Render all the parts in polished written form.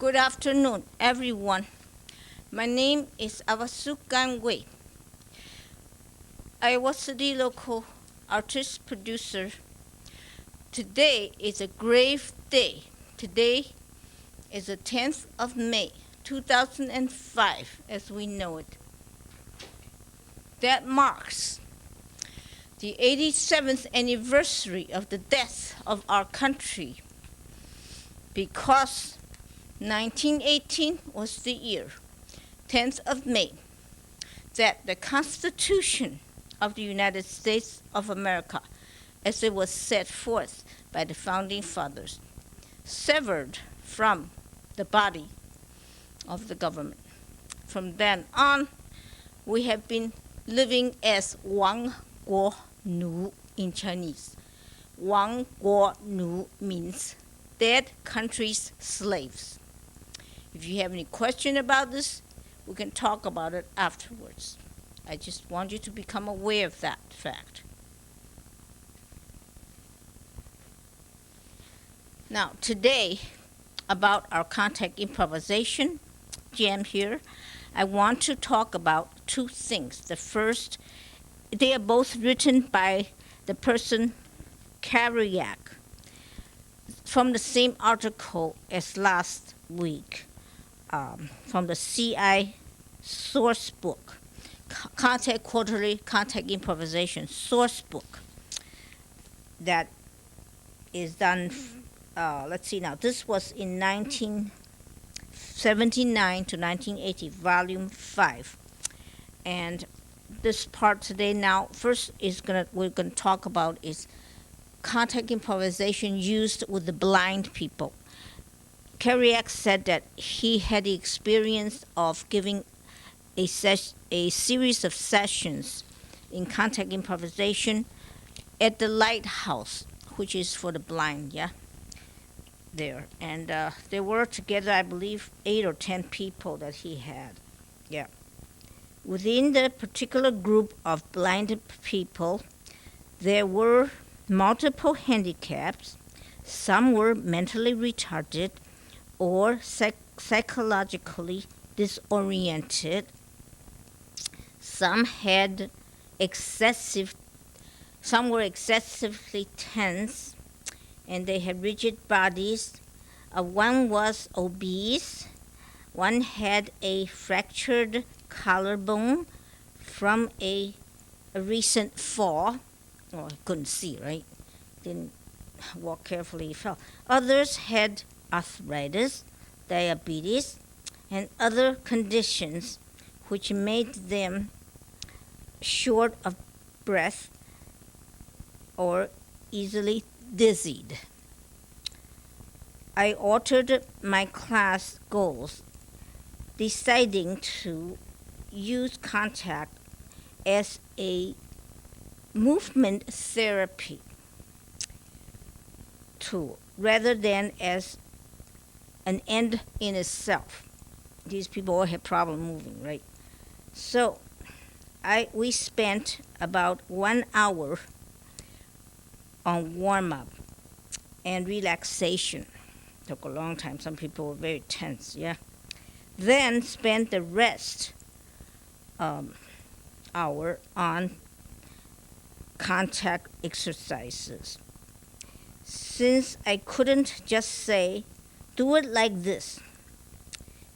Good afternoon, everyone. My name is Awasukan Wei. I was the local artist producer. Today is a grave day. Today is the 10th of May, 2005, as we know it. That marks the 87th anniversary of the death of our country, because 1918 was the year, 10th of May, that the Constitution of the United States of America, as it was set forth by the Founding Fathers, severed from the body of the government. From then on, we have been living as Wang Guo Nu in Chinese. Wang Guo Nu means dead country's slaves. If you have any question about this, we can talk about it afterwards. I just want you to become aware of that fact. Now, today, about our contact improvisation jam here, I want to talk about two things. The first, they are both written by the person Kariak from the same article as last week, from the CI source book, Contact Quarterly Contact Improvisation source book, that is done, let's see now, this was in 1979 to 1980, volume 5. And this part today now, first we're gonna talk about is contact improvisation used with the blind people. Kariak said that he had the experience of giving a series of sessions in contact improvisation at the Lighthouse, which is for the blind, there. And there were together, I believe, 8 or 10 people that he had, Within the particular group of blind people, there were multiple handicaps. Some were mentally retarded or psychologically disoriented. Some were excessively tense, and they had rigid bodies. One was obese. One had a fractured collarbone from a recent fall. Oh, I couldn't see, right? Didn't walk carefully, he fell. Others had arthritis, diabetes, and other conditions which made them short of breath or easily dizzied. I altered my class goals, deciding to use contact as a movement therapy tool rather than as an end in itself. These people all have problem moving, right? So we spent about 1 hour on warm-up and relaxation. Took a long time. Some people were very tense, Then spent the rest hour on contact exercises. Since I couldn't just say, do it like this,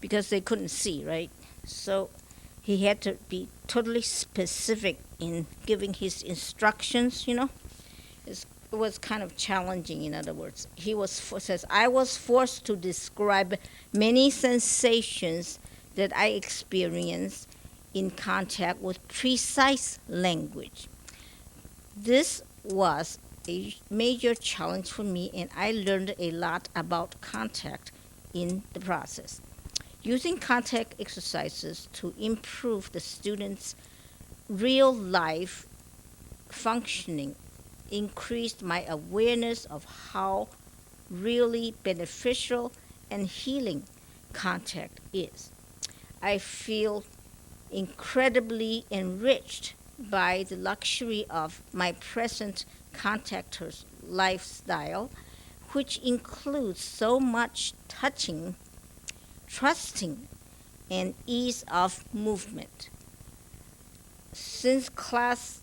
because they couldn't see, right? So he had to be totally specific in giving his instructions, It was kind of challenging, in other words. Says, I was forced to describe many sensations that I experienced in contact with precise language. This was a major challenge for me, and I learned a lot about contact in the process. Using contact exercises to improve the students' real life functioning increased my awareness of how really beneficial and healing contact is. I feel incredibly enriched by the luxury of my present contactor's lifestyle, which includes so much touching trusting, and ease of movement. Since classes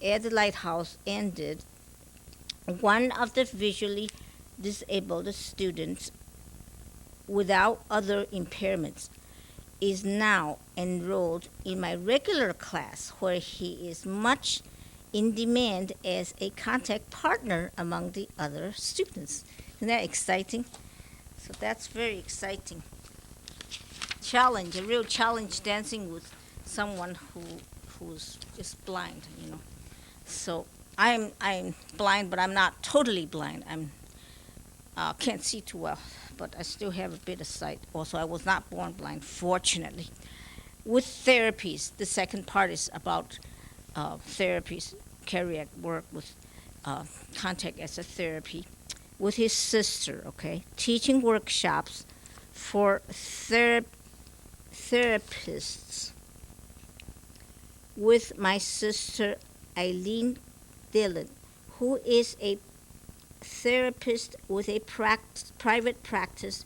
at the lighthouse ended, one of the visually disabled students without other impairments is now enrolled in my regular class, where he is much in demand as a contact partner among the other students. Isn't that exciting? So that's very exciting. Challenge, a real challenge, dancing with someone who's just blind, you know. So I'm blind, but I'm not totally blind. I'm can't see too well, but I still have a bit of sight. Also, I was not born blind, fortunately. With therapies, the second part is about therapies. Carrie at work with contact as a therapy with his sister. Okay, teaching workshops for therapists with my sister Eileen Dillon, who is a therapist with a private practice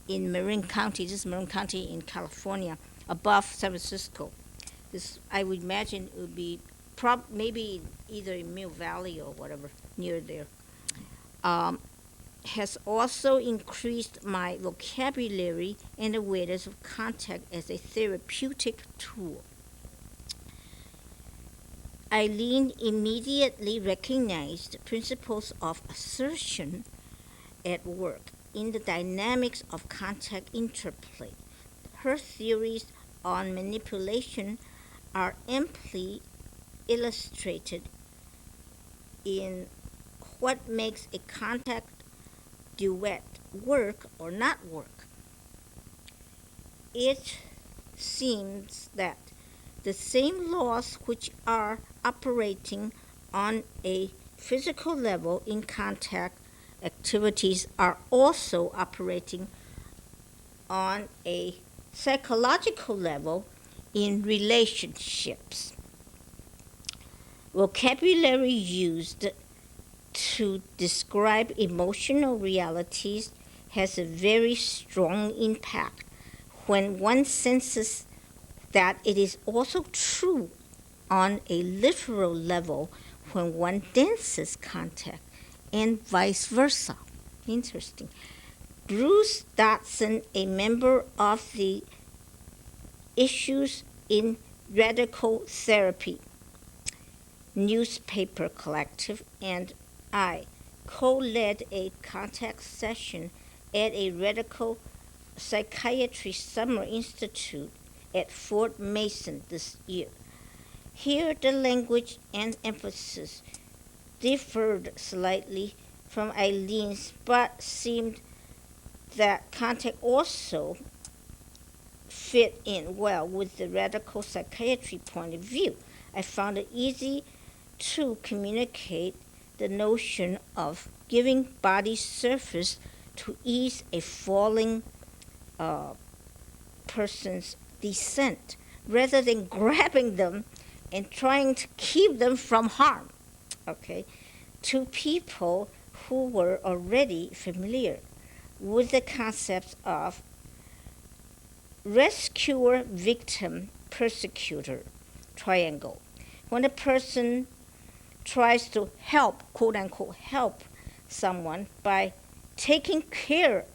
in Marin County. This is Marin County in California, above San Francisco. This, I would imagine, it would be maybe either in Mill Valley or whatever, near there. Has also increased my vocabulary and awareness of contact as a therapeutic tool. Eileen immediately recognized principles of assertion at work in the dynamics of contact interplay. Her theories on manipulation are amply illustrated in what makes a contact duet work or not work. It seems that the same laws which are operating on a physical level in contact activities are also operating on a psychological level in relationships. Vocabulary used to describe emotional realities has a very strong impact when one senses that it is also true on a literal level when one dances contact, and vice versa. Interesting. Bruce Dodson, a member of the Issues in Radical Therapy newspaper collective, and I co-led a contact session at a radical psychiatry summer institute at Fort Mason this year. Here the language and emphasis differed slightly from Eileen's, but seemed that contact also fit in well with the radical psychiatry point of view. I found it easy to communicate the notion of giving body surface to ease a falling person's descent rather than grabbing them and trying to keep them from harm, okay, to people who were already familiar with the concepts of rescuer, victim, persecutor triangle. When a person tries to help, quote unquote, help someone by taking care,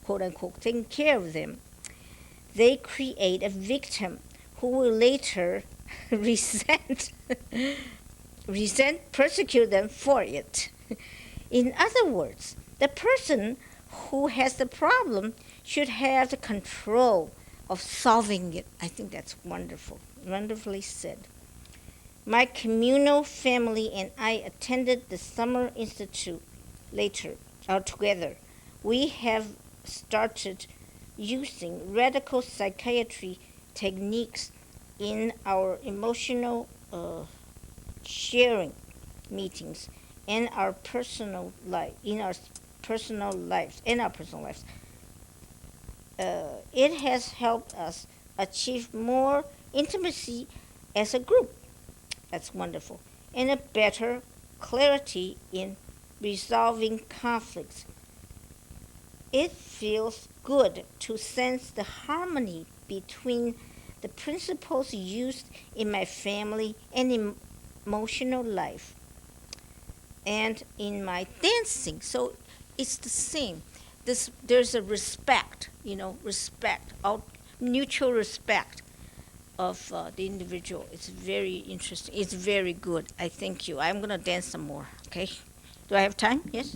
quote unquote, taking care of them, they create a victim who will later resent, persecute them for it. In other words, the person who has the problem should have the control of solving it. I think that's wonderful, wonderfully said. My communal family and I attended the Summer Institute together. We have started using radical psychiatry techniques in our emotional sharing meetings and our personal life, in our personal lives. It has helped us achieve more intimacy as a group. That's wonderful. And a better clarity in resolving conflicts. It feels good to sense the harmony between the principles used in my family and emotional life and in my dancing. So it's the same. There's a respect, respect, mutual respect of the individual. It's very interesting. It's very good. I thank you. I'm gonna dance some more. Okay. Do I have time? Yes.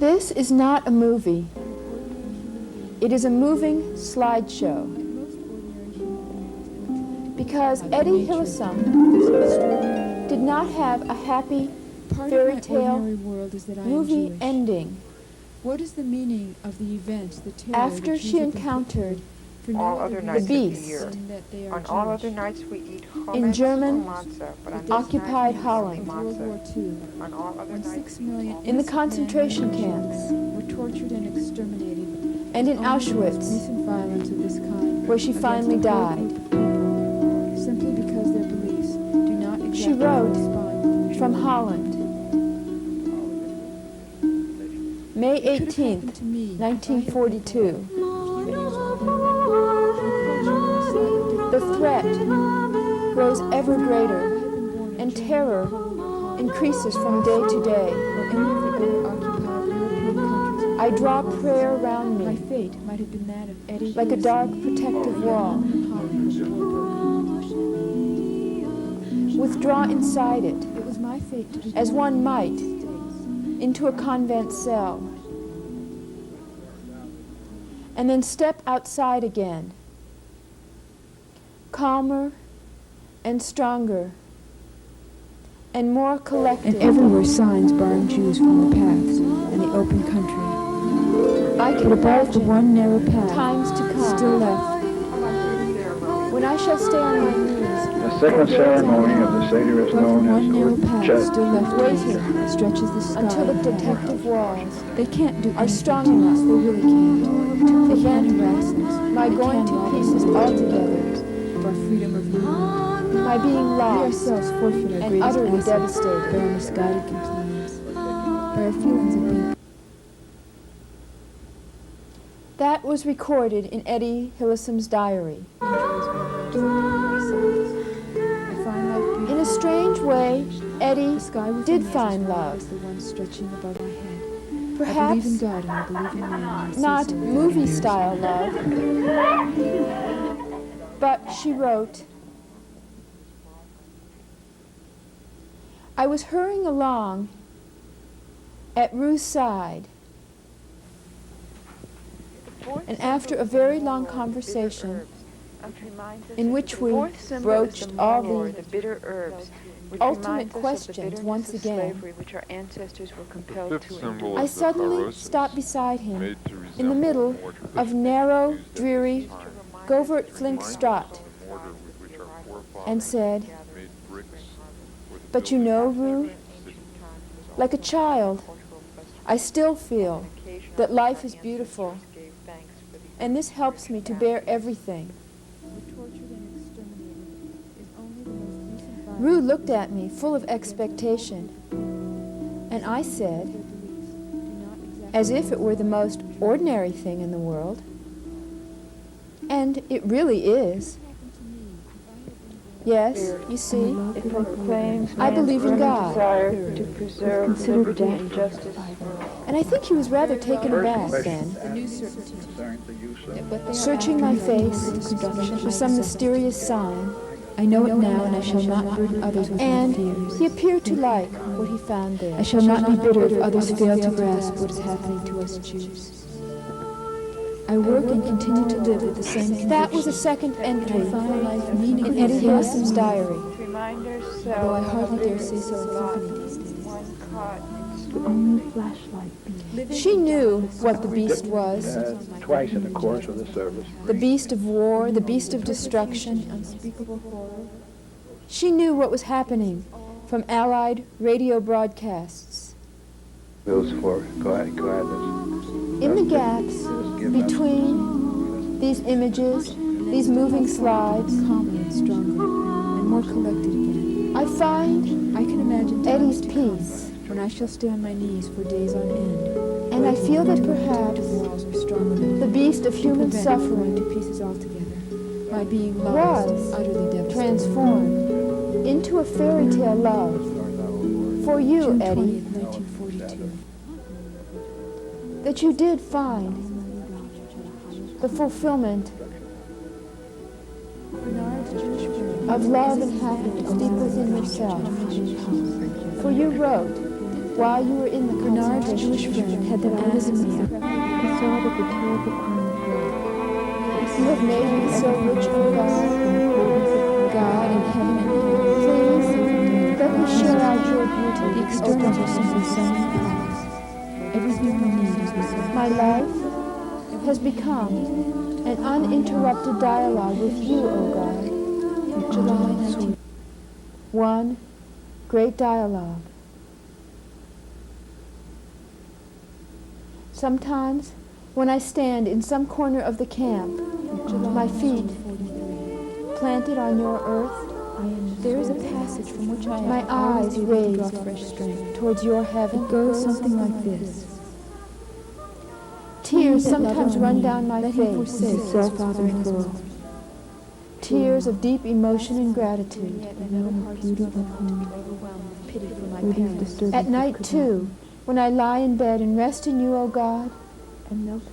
This is not a movie. It is a moving slideshow. Because Eddie Hillesum did not have a happy fairy tale movie ending. What is the meaning of the events, the terror After she encountered all other nights the of the beast year. On Jewish. all other nights we eat homage in German or matzah, but on this occupied night, Holland, World War matzah. II, On all other when nights 6 million in the innocent concentration men and camps, children were tortured and exterminated, and in only the most Auschwitz, recent violence of this kind where she against finally a whole died. group of people, simply because their beliefs do not exactly She wrote correspond to from the Holland, May It could have 18th, happened to me if I had 1942. been The threat grows ever greater, and terror increases from day to day. or any of the other occupied European countries. I draw prayer around My me fate might have been that of Eddie like a Hillesum, dark protective wall. Withdraw inside it, It was my fate to be as born one in the might, United States. into a convent cell, and then step outside again, calmer and stronger and more collected. And everywhere signs barring Jews from the paths and the open country. I But can above the imagine one narrow path times to come still left, when I shall stay on my knees The second ceremony of the Seder is above the known one narrow as path Judge. still left Waiting vacant, stretches the sky. until the and power. protective walls They can't do are anything strong to us. enough They really can't. They can't prevent harass us. my They going can't to rob us pieces of our altogether, of our freedom of movement. my being We lost ourselves forfeit our and greatest utterly asset by devastated. our misguided compliance, by our feelings of being. That was recorded in Eddie Hillesum's diary. In a strange way, Eddie The sky within did me is find as wide love. as the one stretching above my head. I believe in Perhaps God and I believe in man. and I say not so without movie-style love, but she wrote, I was hurrying along at Rue's side, and after a very long conversation, in which we broached all the bitter herbs, which ultimate reminds us of the questions bitterness once of again, slavery which our ancestors were The compelled fifth to symbol endure. I is the suddenly corrosives, stopped beside him made to in the resemble middle mortar of that narrow, was used at dreary this time. Govert Reminds Flink us Straat, of the mortar with which our forefathers and said, made bricks for the but you know, building of Rue, the city. like a child, I still feel that life is beautiful, and this helps me to bear everything. Rue looked at me full of expectation, and I said, as if it were the most ordinary thing in the world, and it really is. Yes, you see, It proclaims I believe in man's God. desire to preserve liberty and justice. And I think he was rather taken aback then, Concerns the use of searching my face for some mysterious sign, I know it now, and I shall not burden others with my and fears. he appeared to like what he found there. I shall not be bitter if others fail to grasp what is happening to us Jews. I work and continue to live with the same conviction. That was a second entry I find life meaningful in Eddie Hillesum's diary. Remind ourselves Although I hardly dare of say so in God, company these days. one caught in Only flashlight beam. She knew what the beast was, twice in the course of the service. the beast of war, the beast of destruction. Unspeakable horror. She knew what was happening from Allied radio broadcasts. Bills for gladness. In the gaps between these images, these moving slides, Calmer and stronger and more collected again. I find I can imagine Eddie's times to come peace, when I shall stay on my knees for days on end. and I feel that The perhaps walls are strong enough the beast of to human prevent me going suffering to pieces altogether. My being lost, was utterly devastated. transformed into a fairy tale love for you, June Eddie, 20th, 1942. that you did find the fulfillment Bernard's Jewish friend of love and happiness deep within yourself. For you wrote, while you were in the Bernard's concentration Jewish friend camp had then asked me. He saw that the terrible crime of war. You have made me so rich, O God in heaven and earth. Please, let me share out your beauty. The externals are simply sum and parts. Everything we need is within. My life has become an uninterrupted dialogue with you, O God. July 19th. One great dialogue. Sometimes, when I stand in some corner of the camp, my feet planted on your earth, There is a passage from which I my am always eyes able to raised draw fresh strength. towards your heaven. It goes something like this. Tears He that sometimes loveth run me, down my let him face. forsake his father's world. Tears of deep emotion and gratitude. At night, too, when I lie in bed and rest in you, O God,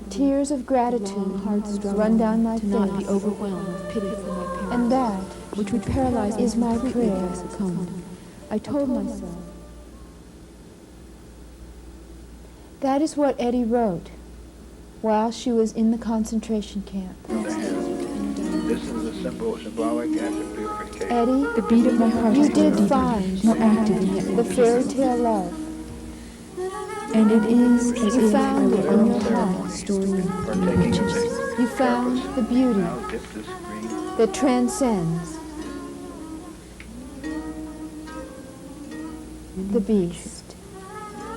tears of gratitude run down my to not be face. overwhelmed with pity for my parents, And that which would paralyze is my completely if prayer. I succumbed. I told myself, That is what Eddie wrote while she was in the concentration camp. This is a symbolic act of purification. Eddie, the beat of my heart you is did deeper, find more active and yet the more fairy peaceful. tale love. And it is as You if I found were it in all your telling heart. the story in Partaking of riches. the You found purpose. the beauty Now dip this green that transcends the beast.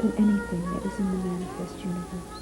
Than anything that is in the manifest universe.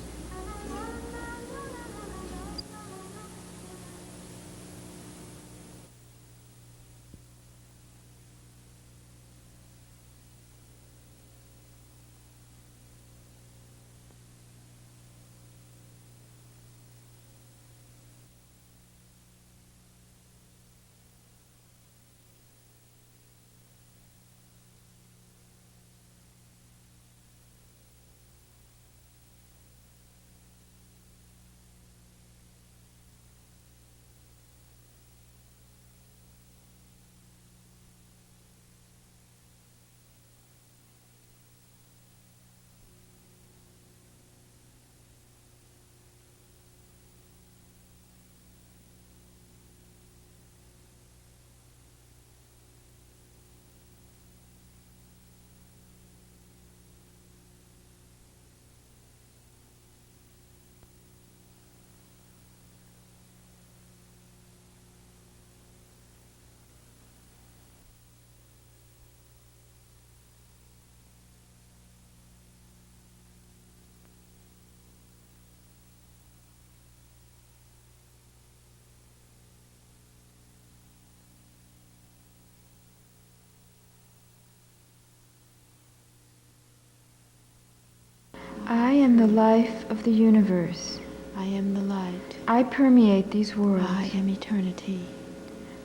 I am the life of the universe. I am the light. I permeate these worlds. I am eternity.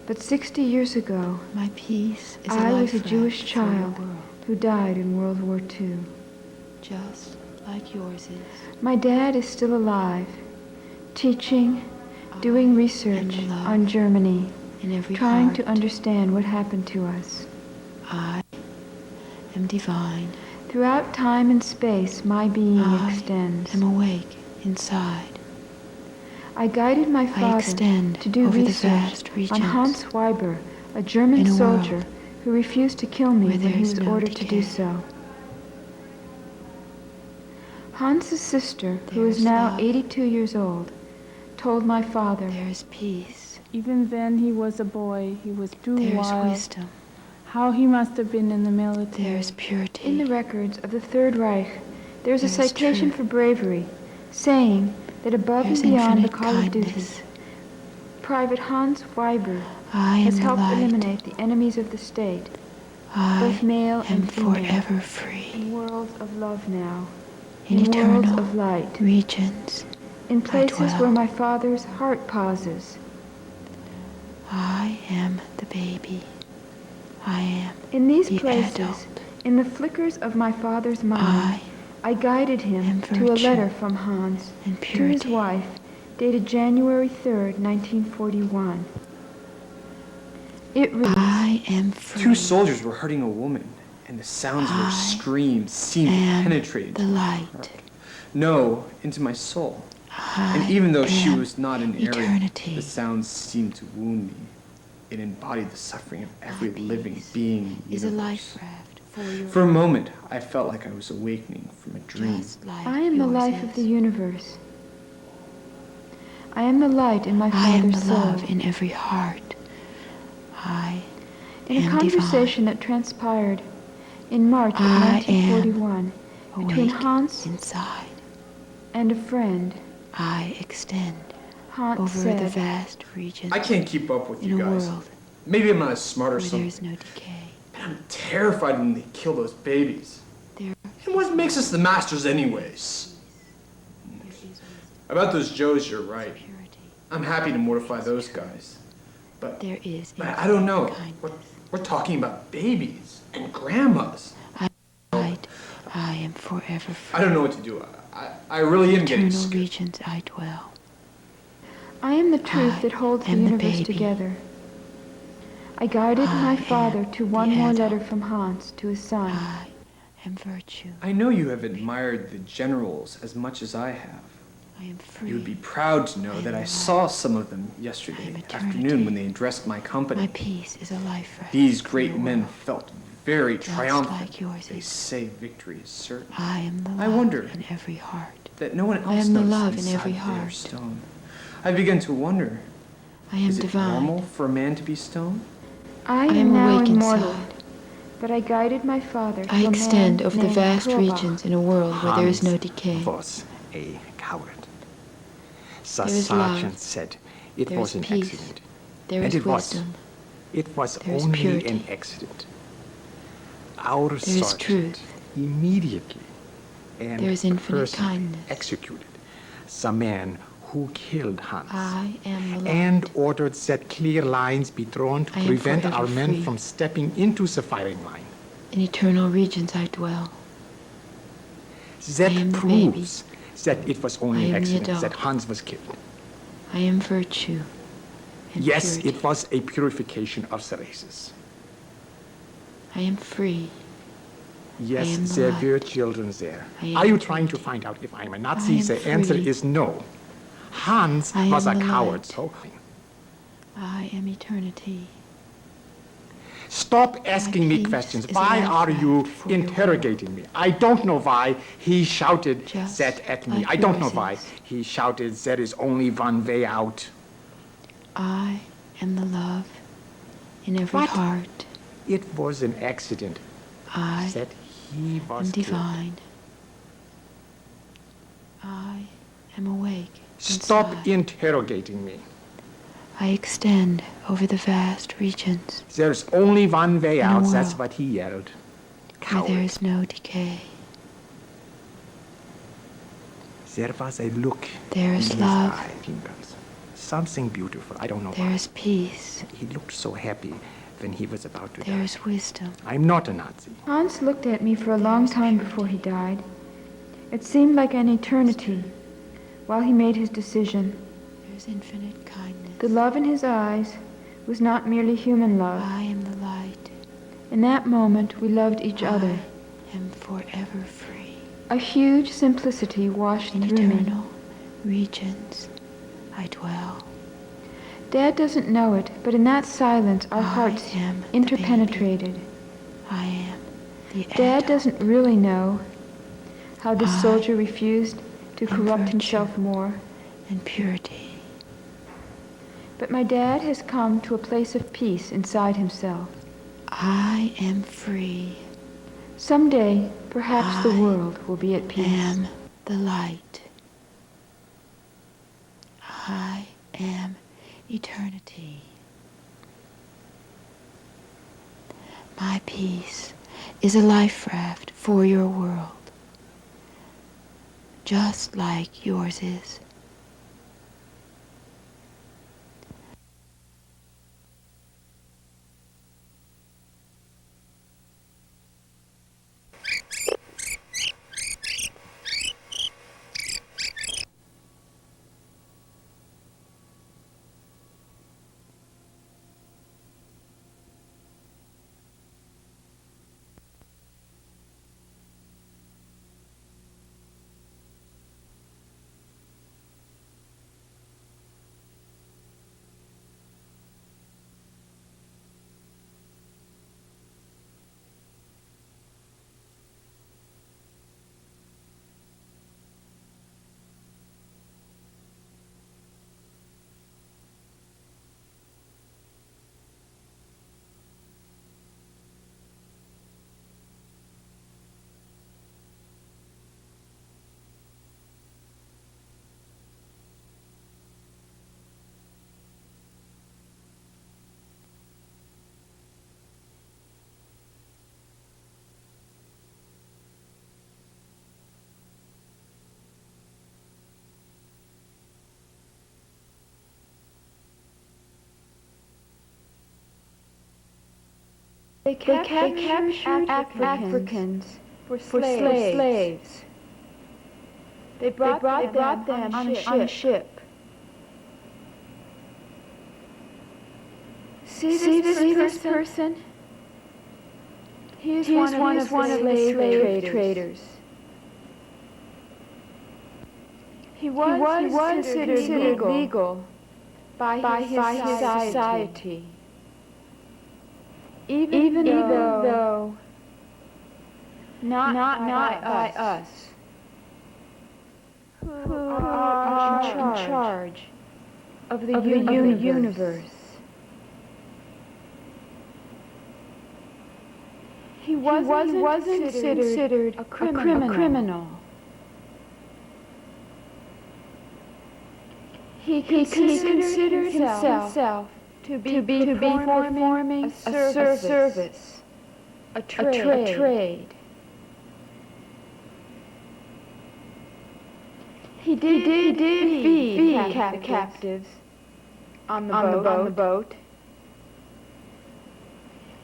But 60 years ago, My peace is I a was life a Jewish raft for your child world, who died in World War II. just like yours is. My dad is still alive, teaching, doing research the love on Germany, In every trying heart, to understand what happened to us. I am divine. Throughout time and space, my being I extends. am awake inside. I guided my I father extend to do over the research vast on regions Hans Weiber, a German in a soldier world who refused to kill me where when he there is was no ordered to do decay. so. Hans's sister, who There is is now love. 82 years old, told my father, There is peace. Even then he was a boy, he was too There is wild. wisdom. How he must have been in the military. There is purity. in the records of the Third Reich, there's a There is citation truth. for bravery, saying that above There's and beyond the infinite call of kindness. duty, Private Hans Weiber I am has the helped light. eliminate the enemies of the state, I both male am and female. forever free. In worlds of love now, In in worlds eternal of light, regions, in places where dwell. my father's heart pauses. I am the baby. I am In these the places, adult. in the flickers of my father's mind, I guided him am to a virtue letter from Hans and to his purity. wife, dated January 3rd, 1941. It reads, I am free. Two soldiers were hurting a woman, and the sounds of her I screams seemed to am penetrate the into my light. heart. No, into my soul. I And even though she am was not an Aryan, eternity. the sounds seemed to wound me. It embodied the suffering of every My living peace being in is the a universe. life raft for your For a moment, I felt like I was awakening from a dream. just like I am the yours life of is. the universe. I am the light in my I am the Father's soul. love in every heart. I In a am conversation divine. that transpired in March of I am 1941 between awake Hans inside. and a friend, I extend Hans over said, the vast regions I can't keep up with in you a guys. world Maybe I'm not as smart or where there is something. no decay. But I'm terrified when they kill those babies. There And what makes us the masters anyways? is wisdom, About those Joes, you're right. purity. I'm happy to mortify those guys. But There is I don't know. kindness. We're talking about babies and grandmas. Light, I am forever free. I don't know what to do. I really am getting Eternal scared. regions I dwell. I am the truth I that holds the am the universe baby. together. I guided I my am father to the one more letter adult. from Hans to his son. I am virtue. I know you have admired the generals as much as I have. I am free. You would be proud to know that I saw some of them yesterday afternoon when they addressed my company. My peace is a life raft These for great your men world. felt very Just triumphant. like yours They is. say victory is certain. I am the I love wonder in every heart. that no one else I am the noticed love in inside every their heart. stone. I begin to wonder, I am is it divine. normal for a man to be stone? I I am am now awake immortal, inside. but I guided my father to I a extend man over the named vast Krobach. regions in a world where there is no Hans decay. was a coward. The There is sergeant love. said it There was is an peace. accident. There And is it was. wisdom. It was There is only purity. an accident. Our There is sergeant truth. immediately and There is infinite personally kindness. executed the man who killed Hans I am the light. and ordered that clear lines be drawn to I am prevent forever our men free. from stepping into the firing line. In eternal regions I dwell. That I am the proves that it was I only am an the accident adult. that Hans was killed. I am virtue and Yes, purity. it was a purification of the races. I am free. Yes, am the there light. were children there. I am Are you the trying to beauty. find out if I'm a I Nazi? am The answer free. is no. Hans I was a am the coward, light. so I am eternity. stop asking me peace questions. is a Why life are you raft for your interrogating me? I don't know why he shouted Just that at me. like I don't know yours why is. he shouted there is only one way out. I am the love in every What? heart. It was an accident I that he am was killed. divine. I am awake Stop inside. interrogating me. I extend over the vast regions There's only one way In a out. That's world what he yelled. where there Coward. is no decay. There was a look There in is his love. eye, Fingers. Something beautiful. I don't know There why. is peace. He looked so happy when he was about to There die. is wisdom. I'm not a Nazi. Hans looked at me for a long time before he died. It seemed like an eternity while he made his decision. There is infinite kindness. The love in his eyes was not merely human love. I am the light. In that moment, we loved each other. I am forever free. A huge simplicity washed In through me. eternal regions I dwell. Dad doesn't know it, but in that silence, our I hearts am the interpenetrated. I am the Dad adult. doesn't really know how this I soldier refused to am corrupt virtue. himself more. and purity. But my dad has come to a place of peace inside himself. I am free. Someday, perhaps the I world will be at peace. am the light. I am eternity. My peace is a life raft for your world, just like yours is. They captured Africans for slaves. They brought them on a ship. See this person? He is one of the slave traders. He was considered legal by his society. Even though not by us, who are in charge of the universe. He wasn't considered a criminal. He considered himself to be performing a service, a trade. He did feed the captives on the boat.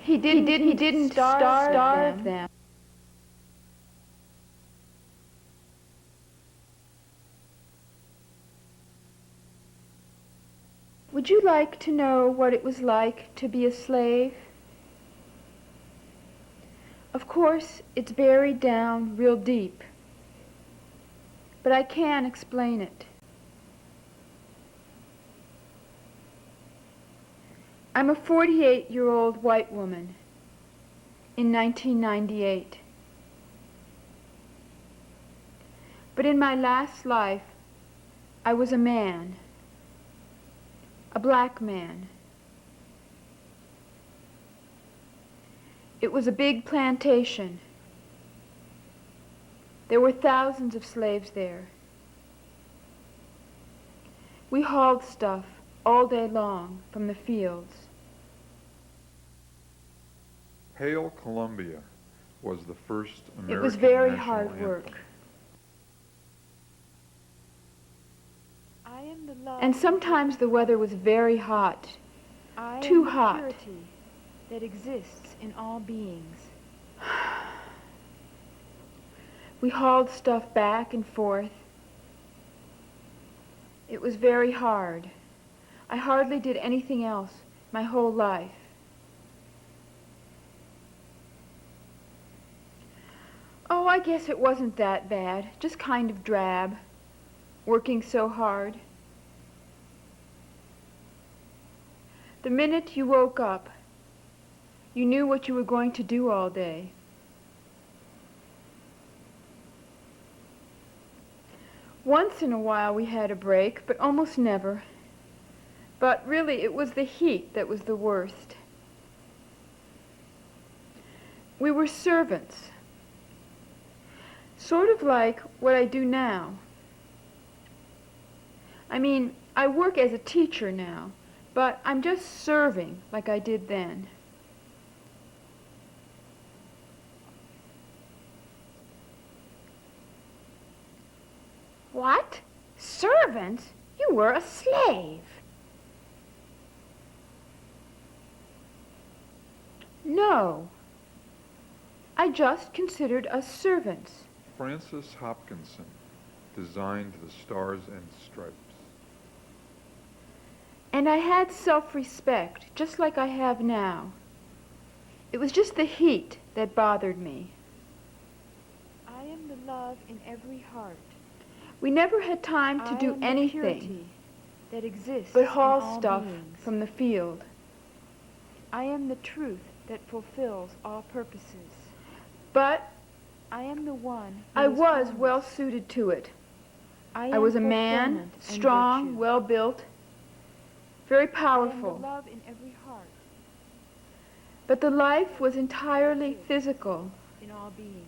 He didn't starve them. Would you like to know what it was like to be a slave? Of course, it's buried down real deep, but I can explain it. I'm a 48-year-old white woman in 1998. But in my last life, I was a man. A black man. It was a big plantation. There were thousands of slaves there. We hauled stuff all day long from the fields. Hail Columbia was the first American It was very national hard anthem. work. And sometimes the weather was very hot, too hot. That exists in all beings. We hauled stuff back and forth. It was very hard. I hardly did anything else my whole life. Oh, I guess it wasn't that bad, just kind of drab, working so hard. The minute you woke up, you knew what you were going to do all day. Once in a while we had a break, but almost never. But really, it was the heat that was the worst. We were servants, sort of like what I do now. I mean, I work as a teacher now, but I'm just serving like I did then. What? Servants? You were a slave. No. I just considered us servants. Francis Hopkinson designed the Stars and Stripes. And I had self-respect, just like I have now. It was just the heat that bothered me. I am the love in every heart. We never had time to do anything that exists but haul stuff from the field. I am the truth that fulfills all purposes. But I am the one I was well suited to it. I was a man, strong, well built, very powerful. Love in every heart. But the life was entirely physical in all beings.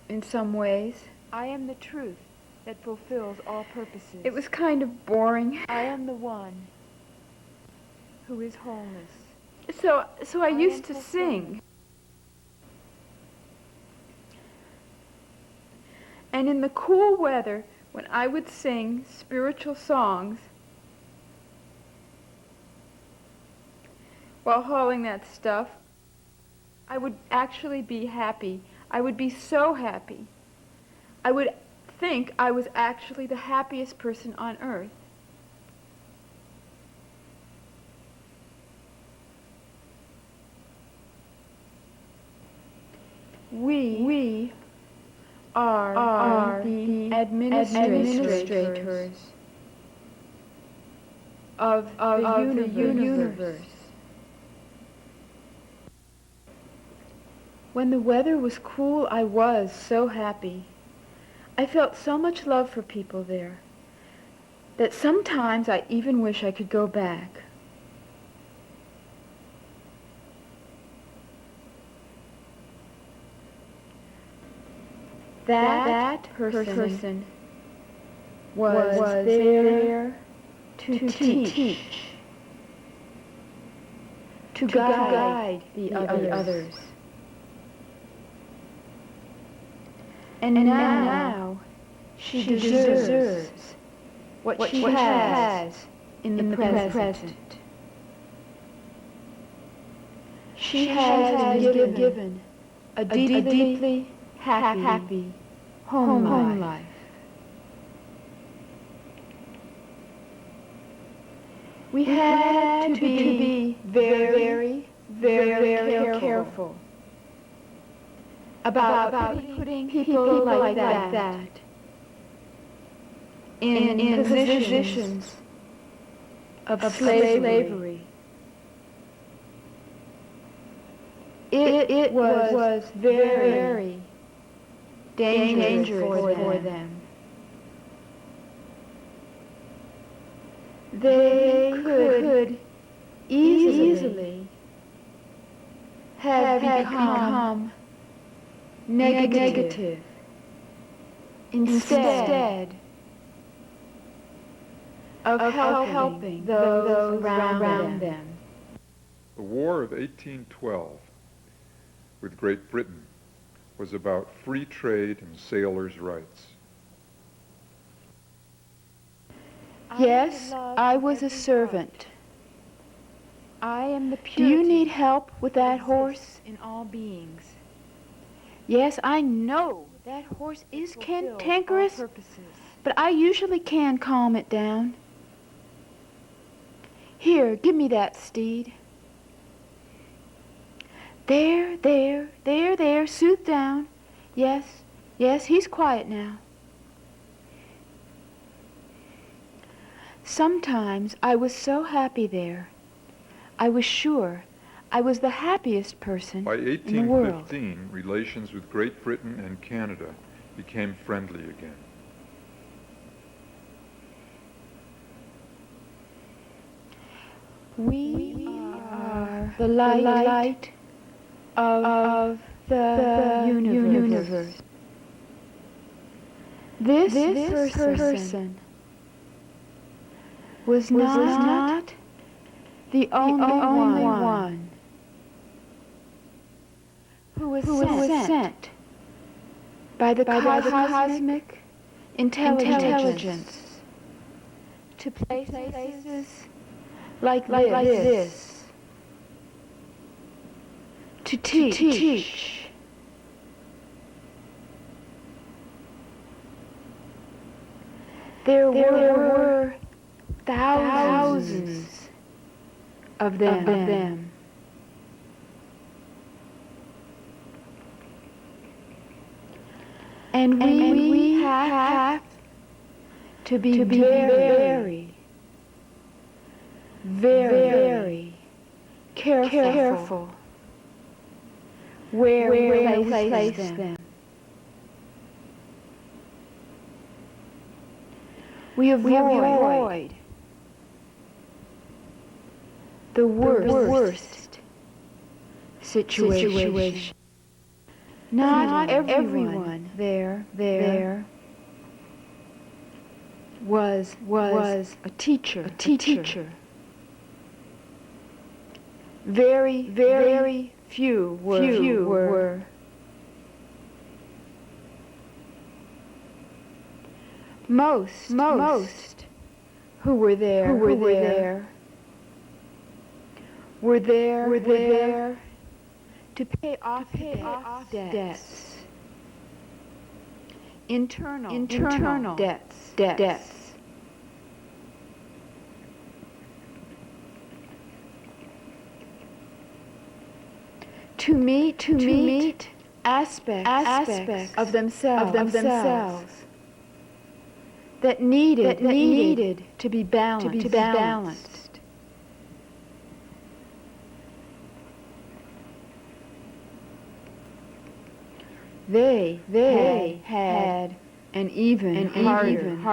In some ways. I am the truth that fulfills all purposes. It was kind of boring. I am the one who is wholeness. So I used to sing. And in the cool weather, when I would sing spiritual songs while hauling that stuff, I would actually be happy. I would be so happy. I would think I was actually the happiest person on earth. We are the administrators of the universe. When the weather was cool, I was so happy. I felt so much love for people there that sometimes I even wish I could go back. That person was there to teach, to guide the others. And now she deserves what she has in the present. She has been given a deeply happy home life. We had to be very careful about putting people like that in positions of slavery. It was very dangerous for them. They could easily have become negative instead of helping those around them. The War of 1812 with Great Britain was about free trade and sailors' rights. Yes, I was a servant. I am the purity. Do you need help with that horse? In all beings. Yes, I know that horse is cantankerous, but I usually can calm it down. Here, give me that steed. There, soothe down. Yes, he's quiet now. Sometimes I was so happy there. I was sure I was the happiest person By in the world. 1815, relations with Great Britain and Canada became friendly again. We are the light of the universe. This person was not the only one who was sent by the cosmic intelligence to places like this to teach. There were thousands of them. And we have to be very careful where we place them. We avoid the worst situation. Not everyone there was a teacher. Very few were. Most who were there to pay off debts. Internal debts. To meet aspects of themselves that needed to be balanced. They had an even harder.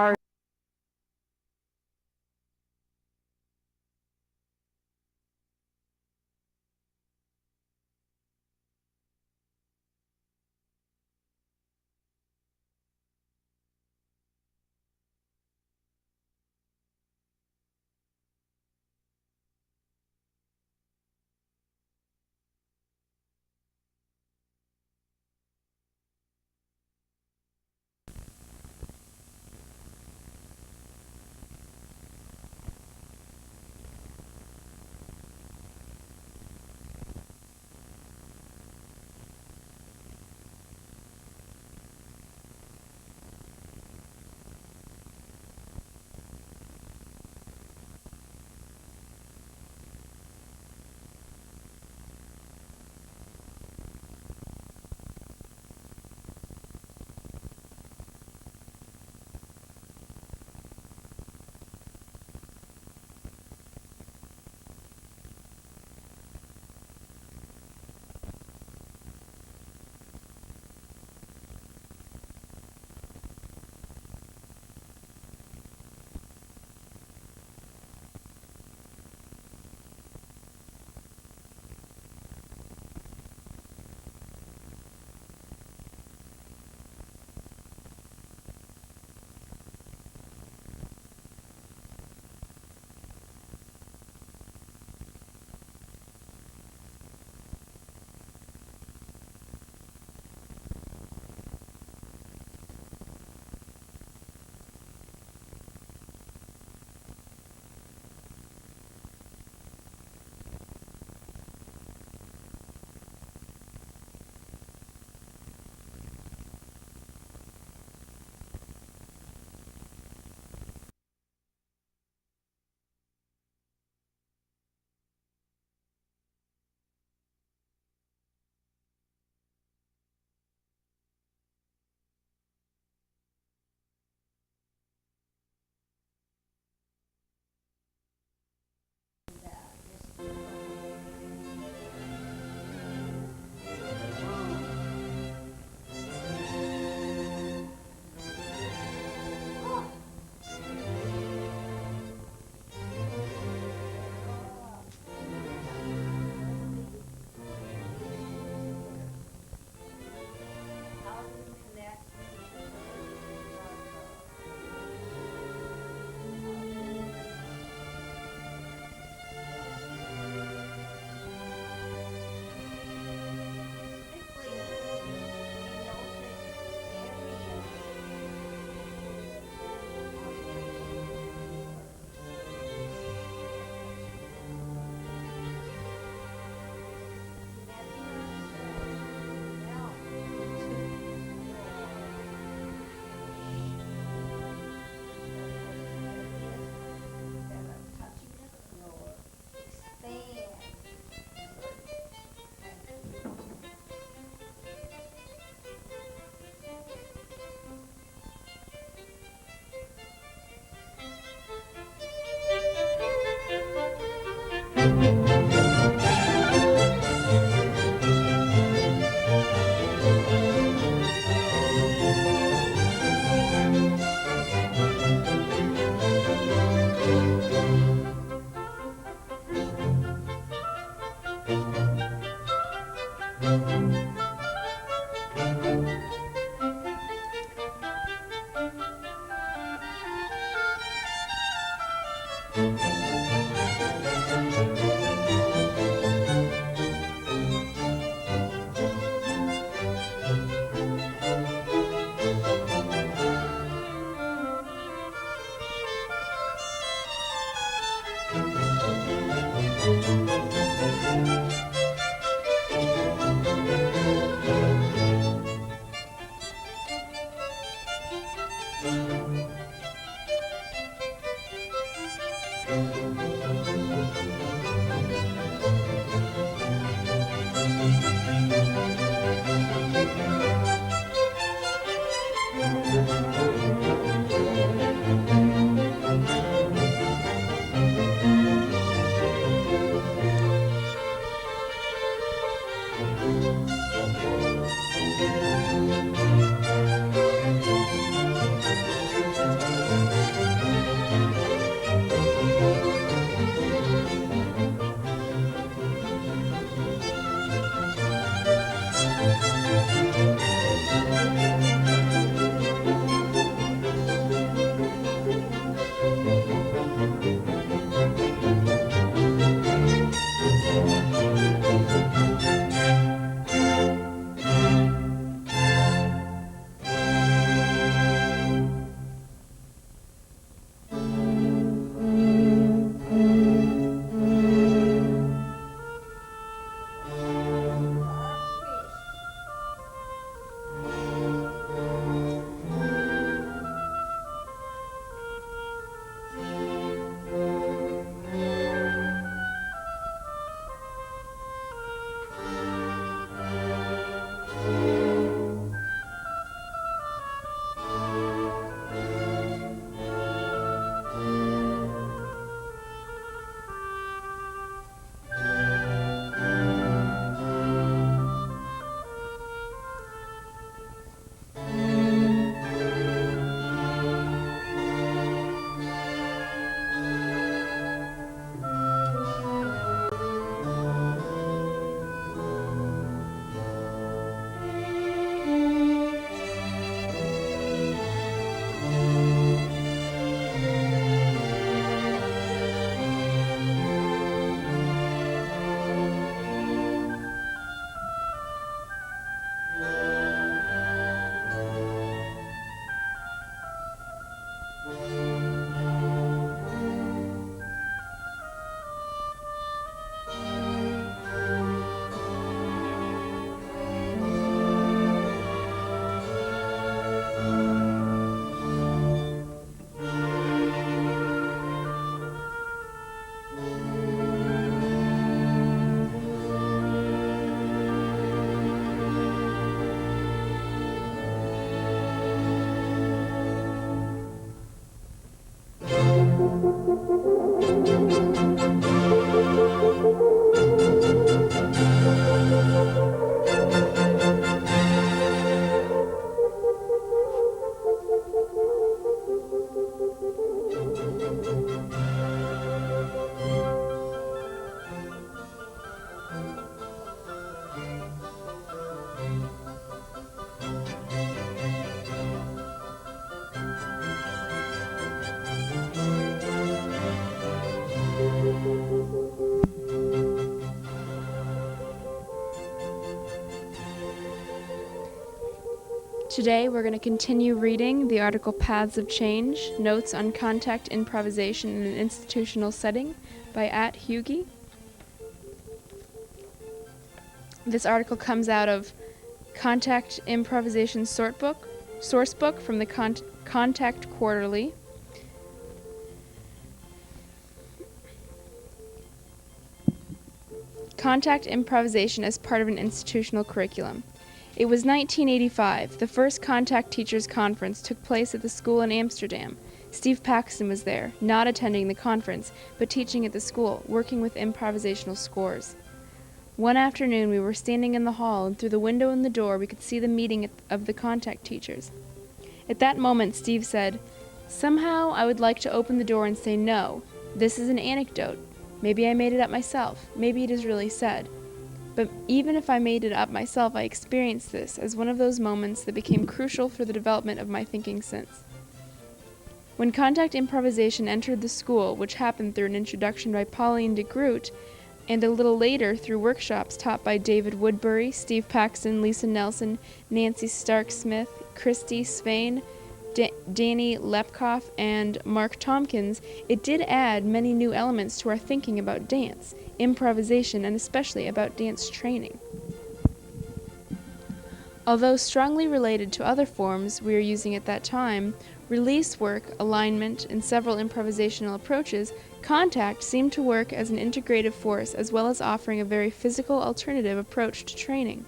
Today we're going to continue reading the article Paths of Change, Notes on Contact Improvisation in an Institutional Setting by @Hughie. This article comes out of Contact Improvisation source book from the Contact Quarterly. Contact improvisation as part of an institutional curriculum. It was 1985. The first Contact Teachers Conference took place at the school in Amsterdam. Steve Paxton was there, not attending the conference, but teaching at the school, working with improvisational scores. One afternoon, we were standing in the hall, and through the window in the door, we could see the meeting of the Contact teachers. At that moment, Steve said, "Somehow, I would like to open the door and say, no, this is an anecdote. Maybe I made it up myself. Maybe it is really said. But even if I made it up myself, I experienced this as one of those moments that became crucial for the development of my thinking since." When Contact improvisation entered the school, which happened through an introduction by Pauline de Groot, and a little later through workshops taught by David Woodbury, Steve Paxton, Lisa Nelson, Nancy Stark-Smith, Christy Swain, Danny Lepkoff, and Mark Tompkins, it did add many new elements to our thinking about dance, improvisation, and especially about dance training. Although strongly related to other forms we were using at that time, release work, alignment, and several improvisational approaches, Contact seemed to work as an integrative force as well as offering a very physical alternative approach to training.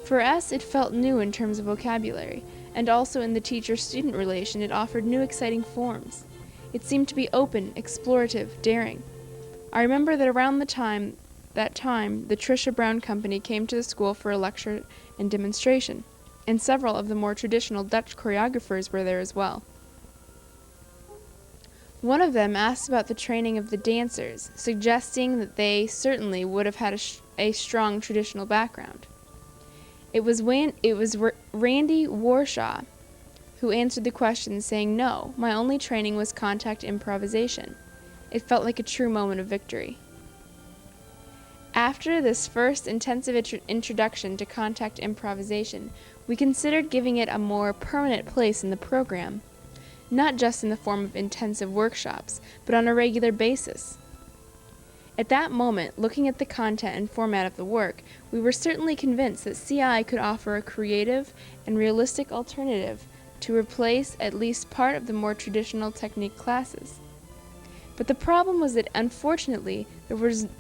For us, it felt new in terms of vocabulary, and also in the teacher-student relation it offered new exciting forms. It seemed to be open, explorative, daring. I remember that around that time, the Tricia Brown Company came to the school for a lecture and demonstration, and several of the more traditional Dutch choreographers were there as well. One of them asked about the training of the dancers, suggesting that they certainly would have had a strong traditional background. It was Randy Warshaw who answered the question, saying, "No, my only training was contact improvisation." It felt like a true moment of victory. After this first intensive introduction to contact improvisation, we considered giving it a more permanent place in the program, not just in the form of intensive workshops, but on a regular basis. At that moment, looking at the content and format of the work, we were certainly convinced that CI could offer a creative and realistic alternative to replace at least part of the more traditional technique classes. But the problem was that, unfortunately,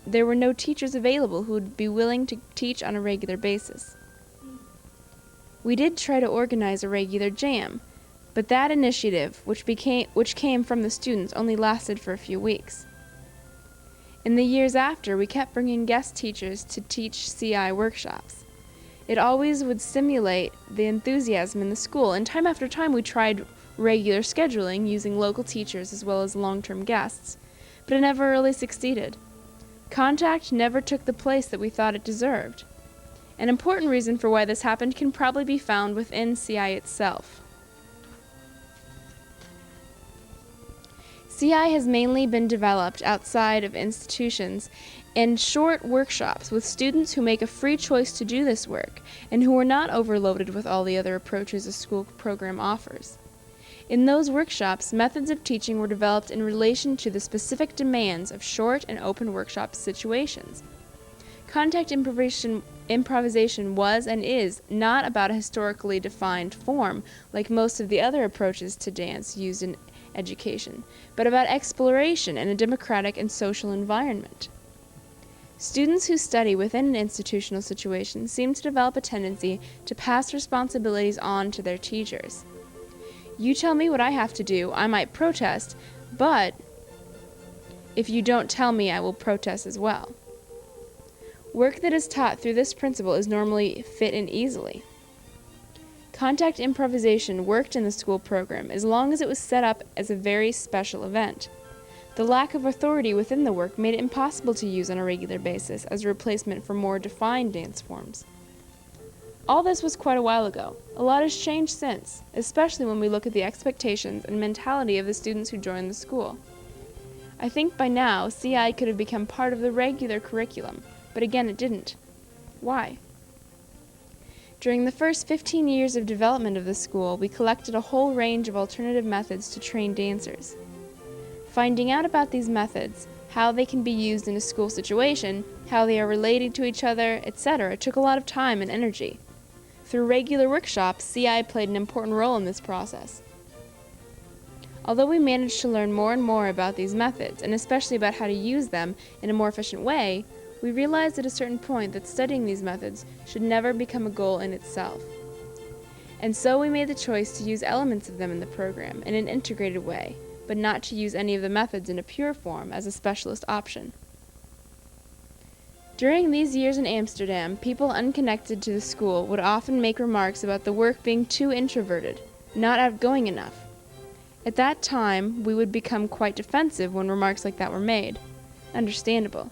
there were no teachers available who would be willing to teach on a regular basis. We did try to organize a regular jam, but that initiative, which came from the students, only lasted for a few weeks. In the years after, we kept bringing guest teachers to teach CI workshops. It always would stimulate the enthusiasm in the school, and time after time we tried regular scheduling using local teachers as well as long-term guests, but it never really succeeded. Contact never took the place that we thought it deserved. An important reason for why this happened can probably be found within CI itself. CI has mainly been developed outside of institutions in short workshops with students who make a free choice to do this work and who are not overloaded with all the other approaches a school program offers. In those workshops, methods of teaching were developed in relation to the specific demands of short and open workshop situations. Contact improvisation was and is not about a historically defined form like most of the other approaches to dance used in education, but about exploration in a democratic and social environment. Students who study within an institutional situation seem to develop a tendency to pass responsibilities on to their teachers. You tell me what I have to do, I might protest, but if you don't tell me, I will protest as well. Work that is taught through this principle is normally fit in easily. Contact improvisation worked in the school program as long as it was set up as a very special event. The lack of authority within the work made it impossible to use on a regular basis as a replacement for more defined dance forms. All this was quite a while ago. A lot has changed since, especially when we look at the expectations and mentality of the students who joined the school. I think by now, CI could have become part of the regular curriculum, but again it didn't. Why? During the first 15 years of development of the school, we collected a whole range of alternative methods to train dancers. Finding out about these methods, how they can be used in a school situation, how they are related to each other, etc., took a lot of time and energy. Through regular workshops, CI played an important role in this process. Although we managed to learn more and more about these methods, and especially about how to use them in a more efficient way, we realized at a certain point that studying these methods should never become a goal in itself. And so we made the choice to use elements of them in the program in an integrated way, but not to use any of the methods in a pure form as a specialist option. During these years in Amsterdam, people unconnected to the school would often make remarks about the work being too introverted, not outgoing enough. At that time, we would become quite defensive when remarks like that were made. Understandable.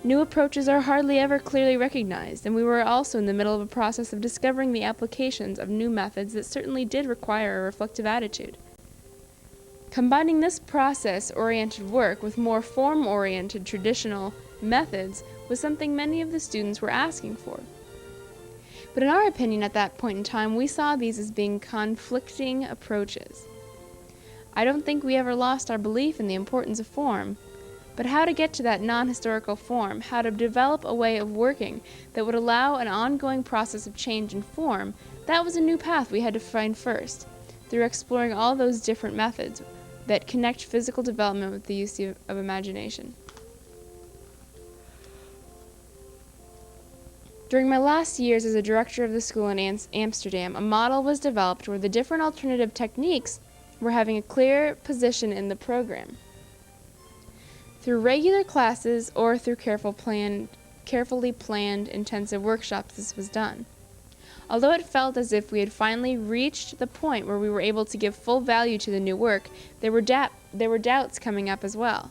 New approaches are hardly ever clearly recognized, and we were also in the middle of a process of discovering the applications of new methods that certainly did require a reflective attitude. Combining this process-oriented work with more form-oriented traditional methods was something many of the students were asking for. But in our opinion at that point in time, we saw these as being conflicting approaches. I don't think we ever lost our belief in the importance of form, but how to get to that non-historical form, how to develop a way of working that would allow an ongoing process of change in form, that was a new path we had to find first, through exploring all those different methods that connect physical development with the use of imagination. During my last years as a director of the school in Amsterdam, a model was developed where the different alternative techniques were having a clear position in the program. Through regular classes or through carefully planned intensive workshops, this was done. Although it felt as if we had finally reached the point where we were able to give full value to the new work, there were doubts coming up as well.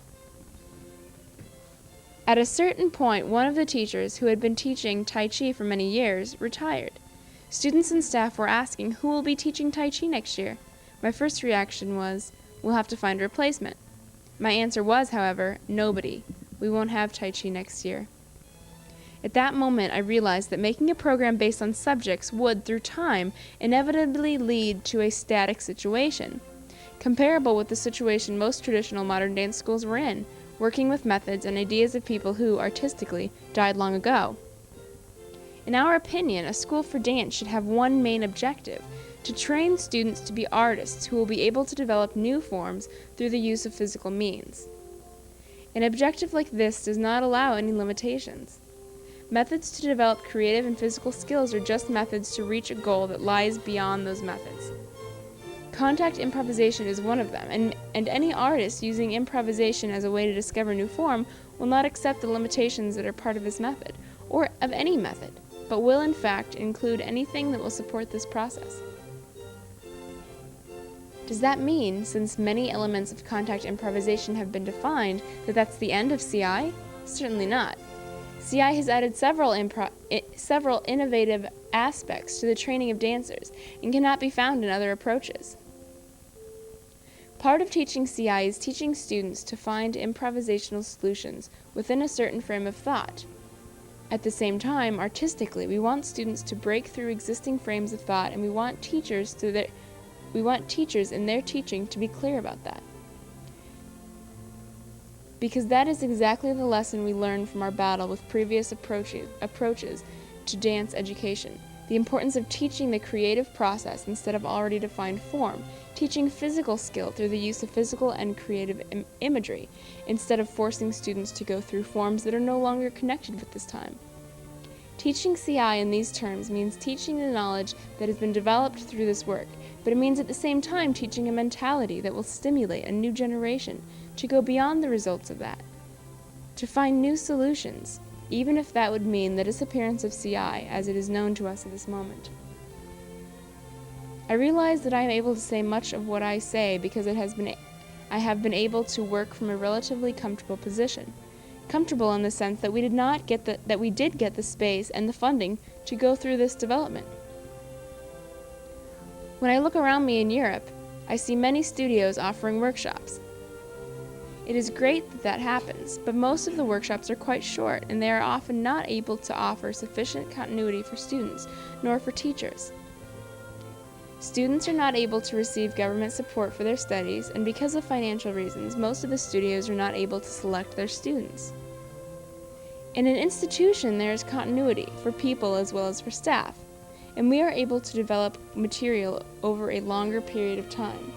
At a certain point, one of the teachers, who had been teaching Tai Chi for many years, retired. Students and staff were asking, who will be teaching Tai Chi next year? My first reaction was, we'll have to find a replacement. My answer was, however, nobody. We won't have Tai Chi next year. At that moment, I realized that making a program based on subjects would, through time, inevitably lead to a static situation, comparable with the situation most traditional modern dance schools were in, working with methods and ideas of people who, artistically, died long ago. In our opinion, a school for dance should have one main objective: to train students to be artists who will be able to develop new forms through the use of physical means. An objective like this does not allow any limitations. Methods to develop creative and physical skills are just methods to reach a goal that lies beyond those methods. Contact improvisation is one of them, and any artist using improvisation as a way to discover new form will not accept the limitations that are part of this method, or of any method, but will in fact include anything that will support this process. Does that mean, since many elements of contact improvisation have been defined, that that's the end of CI? Certainly not. CI has added several innovative aspects to the training of dancers and cannot be found in other approaches. Part of teaching CI is teaching students to find improvisational solutions within a certain frame of thought. At the same time, artistically, we want students to break through existing frames of thought, and we want teachers in their teaching to be clear about that. Because that is exactly the lesson we learned from our battle with previous approaches to dance education. The importance of teaching the creative process instead of already defined form, teaching physical skill through the use of physical and creative imagery, instead of forcing students to go through forms that are no longer connected with this time. Teaching CI in these terms means teaching the knowledge that has been developed through this work, but it means at the same time teaching a mentality that will stimulate a new generation to go beyond the results of that, to find new solutions, even if that would mean the disappearance of CI as it is known to us at this moment. I realize that I am able to say much of what I say because I have been able to work from a relatively comfortable position. Comfortable in the sense that we did get the space and the funding to go through this development. When I look around me in Europe, I see many studios offering workshops. It is great that that happens, but most of the workshops are quite short, and they are often not able to offer sufficient continuity for students, nor for teachers. Students are not able to receive government support for their studies, and because of financial reasons, most of the studios are not able to select their students. In an institution, there is continuity for people as well as for staff, and we are able to develop material over a longer period of time.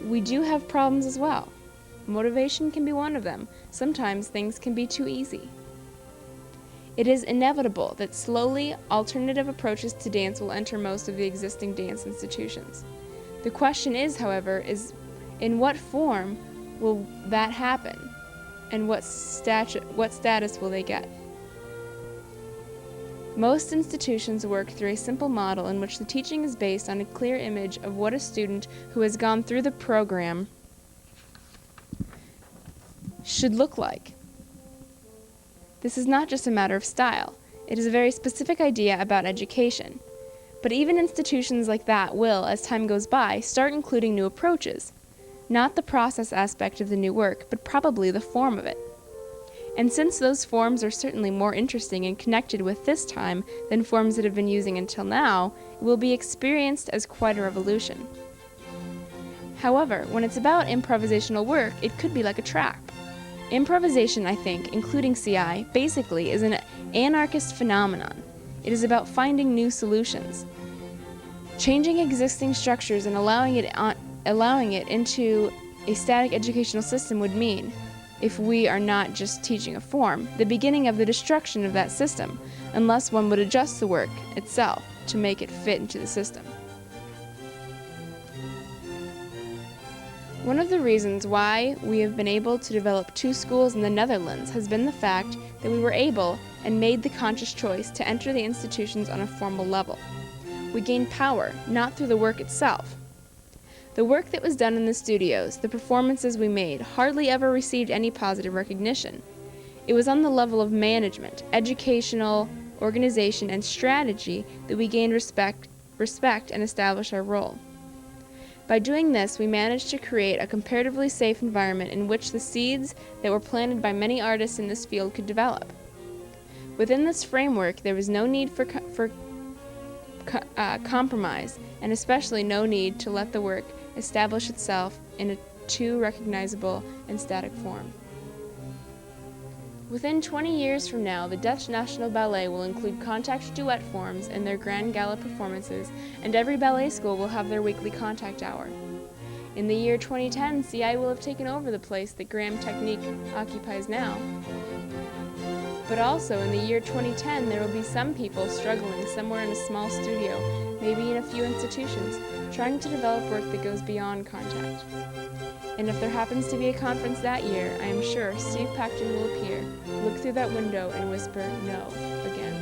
We do have problems as well. Motivation can be one of them. Sometimes things can be too easy. It is inevitable that slowly alternative approaches to dance will enter most of the existing dance institutions. The question is, however, in what form will that happen, and what status will they get? Most institutions work through a simple model in which the teaching is based on a clear image of what a student who has gone through the program should look like. This is not just a matter of style. It is a very specific idea about education. But even institutions like that will, as time goes by, start including new approaches. Not the process aspect of the new work, but probably the form of it. And since those forms are certainly more interesting and connected with this time than forms that have been using until now, it will be experienced as quite a revolution. However, when it's about improvisational work, it could be like a trap. Improvisation, I think, including CI, basically is an anarchist phenomenon. It is about finding new solutions. Changing existing structures and allowing it into a static educational system would mean, if we are not just teaching a form, the beginning of the destruction of that system, unless one would adjust the work itself to make it fit into the system. One of the reasons why we have been able to develop 2 schools in the Netherlands has been the fact that we were able and made the conscious choice to enter the institutions on a formal level. We gained power, not through the work itself. The work that was done in the studios, the performances we made, hardly ever received any positive recognition. It was on the level of management, educational, organization, and strategy that we gained respect and established our role. By doing this, we managed to create a comparatively safe environment in which the seeds that were planted by many artists in this field could develop. Within this framework, there was no need for compromise, and especially no need to let the work establish itself in a too recognizable and static form. Within 20 years from now, the Dutch National Ballet will include contact duet forms in their grand gala performances, and every ballet school will have their weekly contact hour. In the year 2010, CI will have taken over the place that Graham Technique occupies now. But also, in the year 2010, there will be some people struggling somewhere in a small studio, maybe in a few institutions, trying to develop work that goes beyond contact. And if there happens to be a conference that year, I am sure Steve Paxton will appear, look through that window, and whisper, "No," again.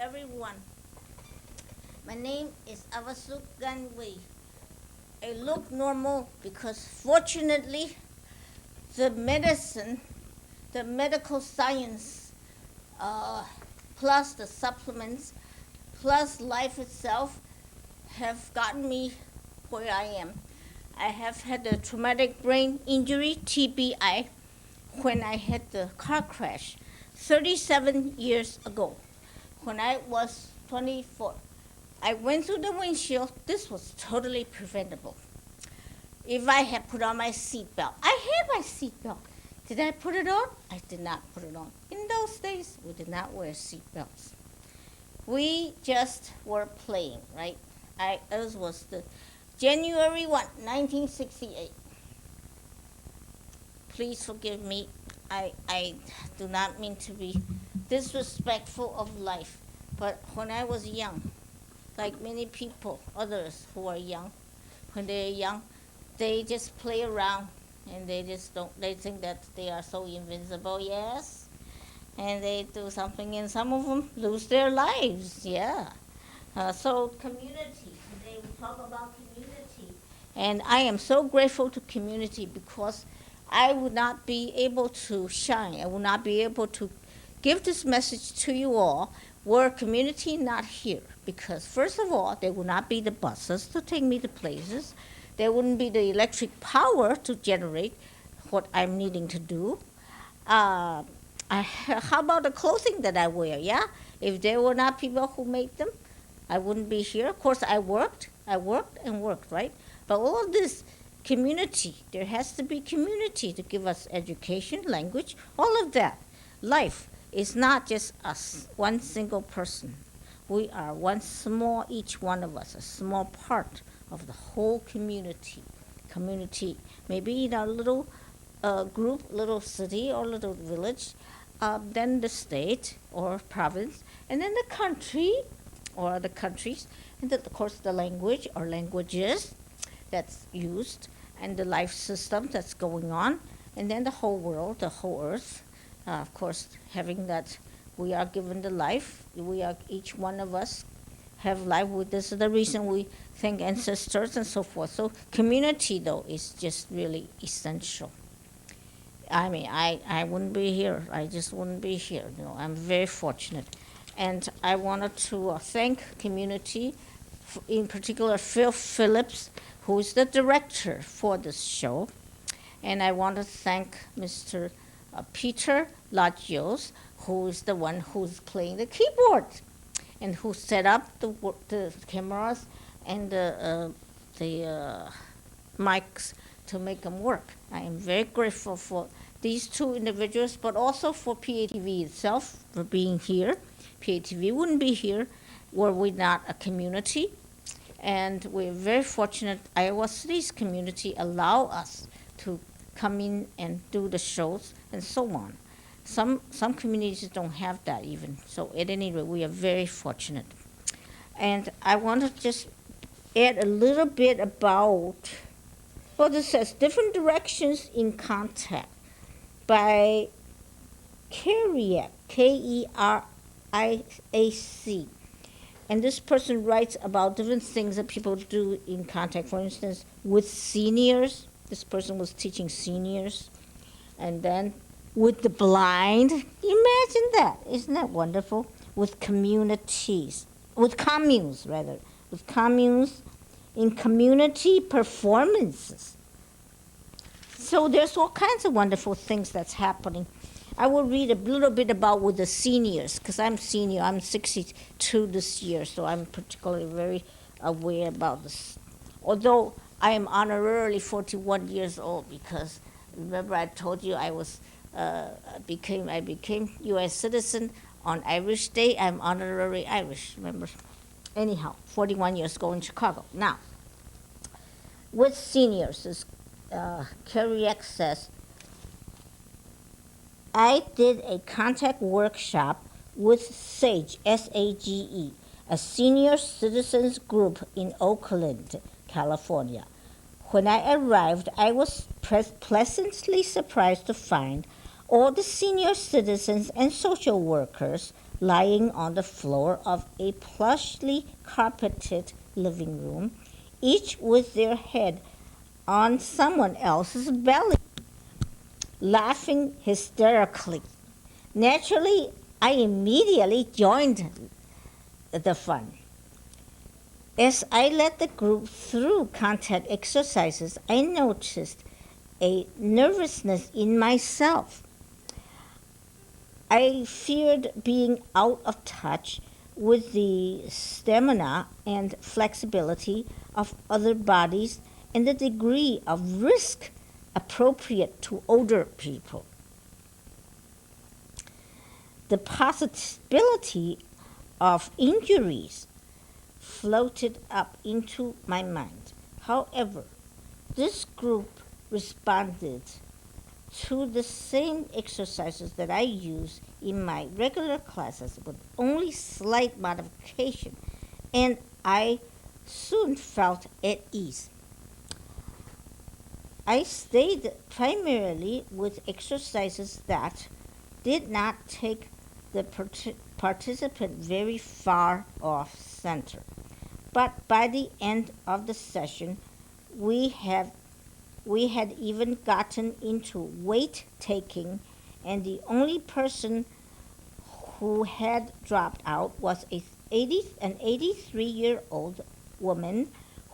everyone. My name is Avasuk Ganwei. I look normal because fortunately the medicine, the medical science, plus the supplements, plus life itself have gotten me where I am. I have had a traumatic brain injury, TBI, when I had the car crash 37 years ago, when I was 24. I went through the windshield. This was totally preventable. If I had put on my seatbelt, I had my seatbelt. Did I put it on? I did not put it on. In those days, we did not wear seatbelts. We just were playing, right? This was the January 1, 1968. Please forgive me. I do not mean to be disrespectful of life, but when I was young, like many people, others who are young, when they're young, they just play around and they think that they are so invincible, yes? And they do something and some of them lose their lives, yeah. So community, today we talk about community. And I am so grateful to community because I would not be able to shine. I would not be able to give this message to you all were community not here. Because first of all, there would not be the buses to take me to places. There wouldn't be the electric power to generate what I'm needing to do. How about the clothing that I wear, yeah? If there were not people who made them, I wouldn't be here. Of course, I worked and worked, right? But all of this community, there has to be community to give us education, language, all of that. Life is not just us, one single person. We are one small, each one of us, a small part of the whole community. Community, maybe in our little group, little city or little village, then the state or province, and then the country or the countries, and then, of course, the language or languages that's used, and the life system that's going on, and then the whole world, the whole earth. Of course, having that we are given the life, we are, each one of us have life. This is the reason we thank ancestors and so forth. So community, though, is just really essential. I mean, I wouldn't be here. I just wouldn't be here. You know, I'm very fortunate. And I wanted to thank community, in particular Phil Phillips, who is the director for this show. And I want to thank Mr. Peter Lagios, who is the one who's playing the keyboard and who set up the cameras and the mics to make them work. I am very grateful for these two individuals, but also for PATV itself for being here. PATV wouldn't be here were we not a community. And we're very fortunate Iowa City's community allow us to come in and do the shows and so on. Some communities don't have that even. So at any rate, we are very fortunate. And I want to just add a little bit about, well, this says different directions in contact by Keriac, K-E-R-I-A-C. And this person writes about different things that people do in contact. For instance, with seniors. This person was teaching seniors. And then with the blind. Imagine that. Isn't that wonderful? With communities. With communes, rather. With communes in community performances. So there's all kinds of wonderful things that's happening. I will read a little bit about with the seniors, because I'm senior. I'm 62 this year, so I'm particularly very aware about this. Although I am honorarily 41 years old, because remember I told you I became U.S. citizen on Irish Day. I'm honorary Irish, remember? Anyhow, 41 years ago in Chicago. Now, with seniors, as Kerry X says, I did a contact workshop with SAGE, S-A-G-E, a senior citizens group in Oakland, California. When I arrived, I was pleasantly surprised to find all the senior citizens and social workers lying on the floor of a plushly carpeted living room, each with their head on someone else's belly, laughing hysterically. Naturally, I immediately joined the fun. As I led the group through contact exercises, I noticed a nervousness in myself. I feared being out of touch with the stamina and flexibility of other bodies and the degree of risk appropriate to older people. The possibility of injuries floated up into my mind. However, this group responded to the same exercises that I use in my regular classes with only slight modification, and I soon felt at ease. I stayed primarily with exercises that did not take the participant very far off center. But by the end of the session, we had even gotten into weight taking, and the only person who had dropped out was an 83-year-old woman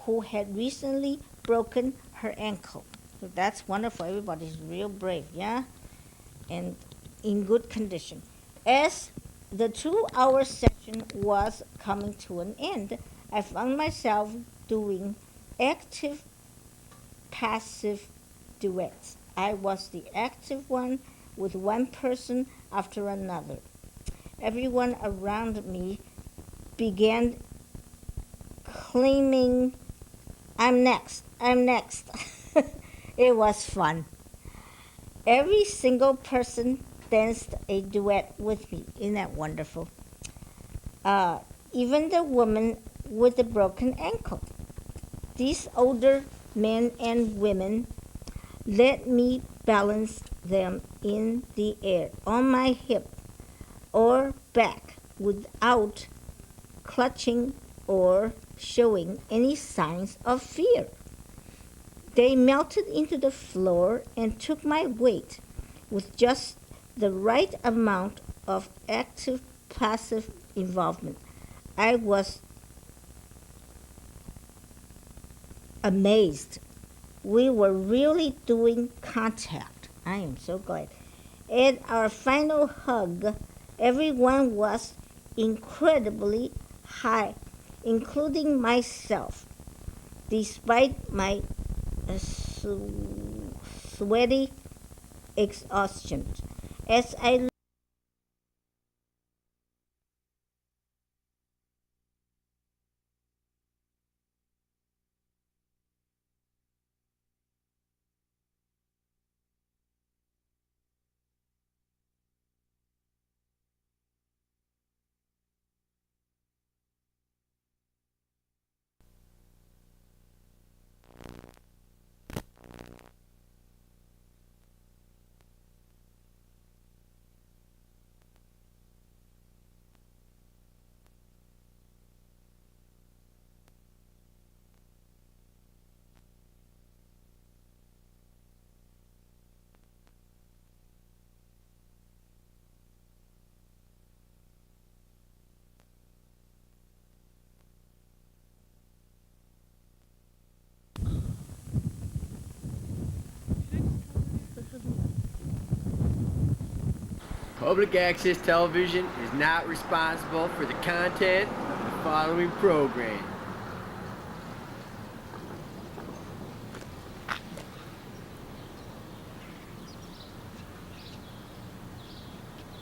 who had recently broken her ankle. So that's wonderful. Everybody's real brave, yeah? And in good condition. As the 2-hour session was coming to an end, I found myself doing active passive duets. I was the active one with one person after another. Everyone around me began claiming, I'm next, I'm next. It was fun. Every single person danced a duet with me. Isn't that wonderful? Even the woman with the broken ankle. These older men and women let me balance them in the air on my hip or back without clutching or showing any signs of fear. They melted into the floor and took my weight with just the right amount of active passive involvement. I was amazed. We were really doing contact. I am so glad. At our final hug, everyone was incredibly high, including myself, despite my sweaty exhaustion. As I Public access television is not responsible for the content of the following program.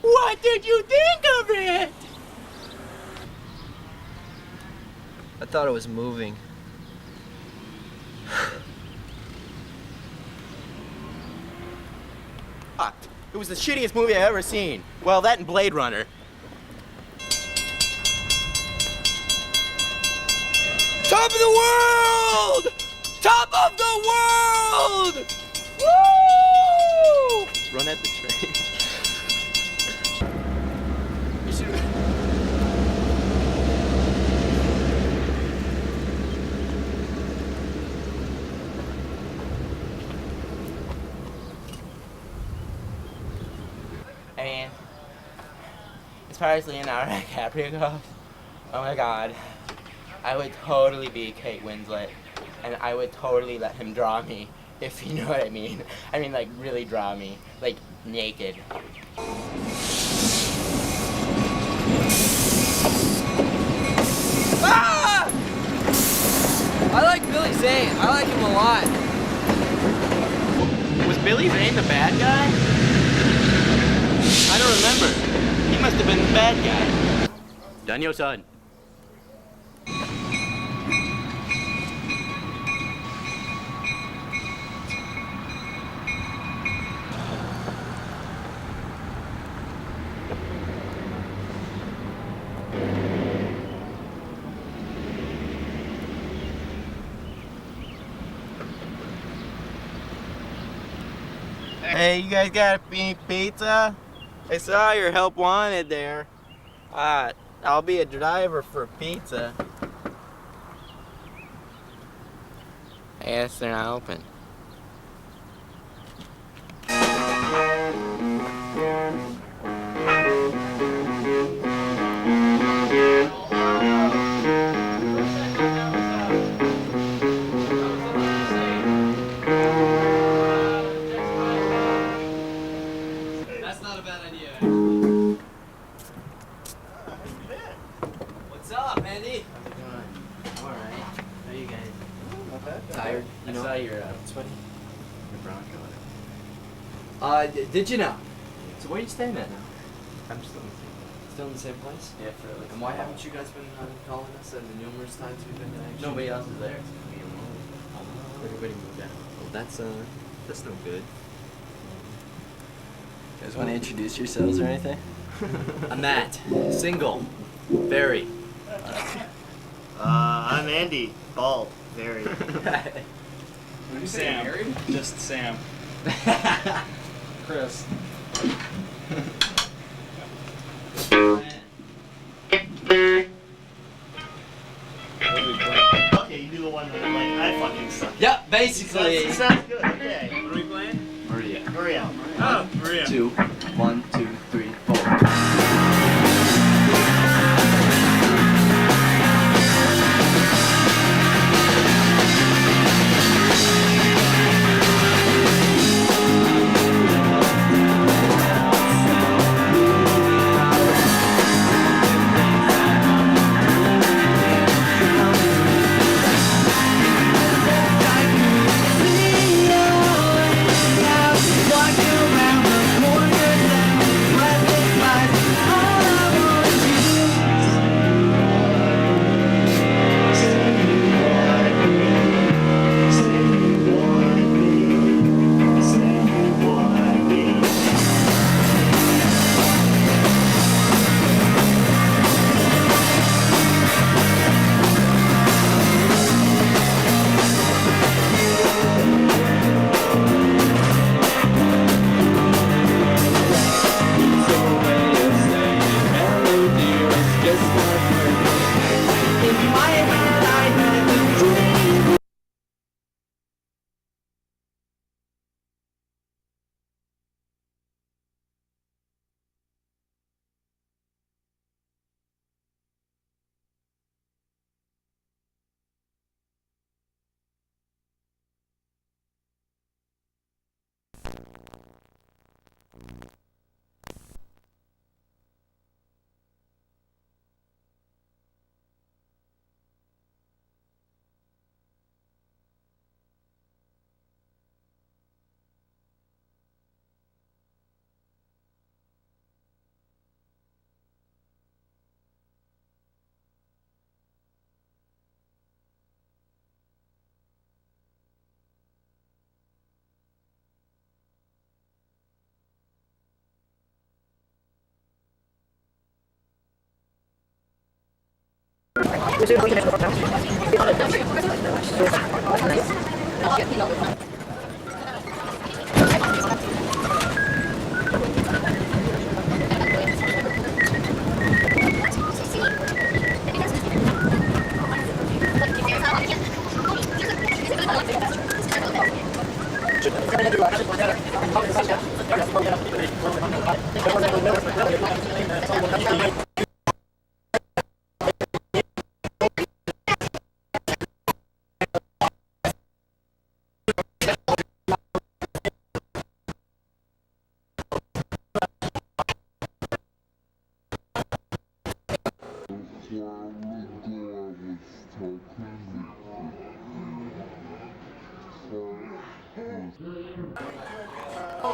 What did you think of it? I thought it was moving. It was the shittiest movie I've ever seen. Well, that and Blade Runner. Top of the world! Top of the world! Woo! Run at the train. You should... mean, as far as Leonardo DiCaprio goes, oh my god, I would totally be Kate Winslet, and I would totally let him draw me, if you know what I mean. I mean, like, really draw me, like, naked. Ah! I like Billy Zane. I like him a lot. Was Billy Zane the bad guy? I don't remember. He must have been the bad guy. Done your son. Hey, you guys got any pizza? I saw your help wanted there. I'll be a driver for pizza. I guess they're not open. That's not a bad idea. What's up, Andy? Alright. How are you guys? Not bad. Tired? You I know, saw your, sweaty. Your Bronco. Did you know? So where are you staying at now? I'm still in the same place? Yeah, for like. And why haven't you guys been calling us at the numerous times we've been in action? nobody else is there. Everybody moved out. Well, that's no good. You guys want to introduce yourselves or anything? I'm Matt. Single. Very. I'm Andy. Bald. Very. I'm Sam. Just Sam. Chris. Okay, you do the one that I fucking suck. Yep, basically. Sounds good. Okay. What are we playing? Maria. Maria. Oh, Maria. 2, 1, 2, 3, 4.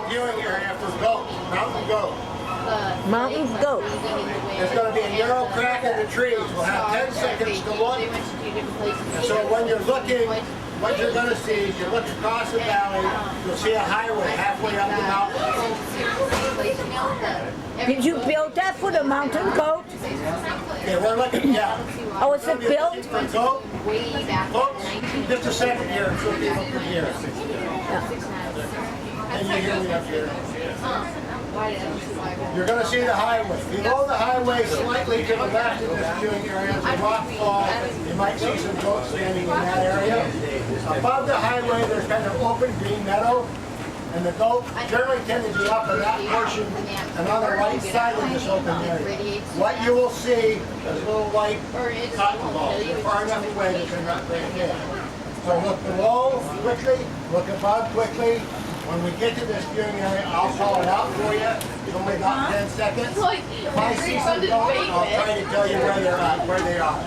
Viewing area for goats, mountain goats. Mountain goat. There's going to be a narrow crack in the trees. We'll have 10 seconds to look. And so when you're looking, what you're going to see is you look across the valley, you'll see a highway halfway up the mountain. Did you build that for the mountain goat? Yeah, we're looking, yeah. Oh, is it built? For goat, folks, just a second here, so people can hear. Can you hear me up here? You're going to see the highway. Below the highway, slightly to the left in this viewing area, is a rock fall. You might see some goats standing in that area. Above the highway, there's kind of open green meadow. And the goats generally tend to be up in that portion and on the right side of this open area. What you will see is little white cotton balls. They're far enough away that they're not very big. So look below quickly, look above quickly. When we get to this viewing area, I'll call it out for you. It's only about 10 seconds. If I see some goats, I'll try to tell you where they're at, where they are.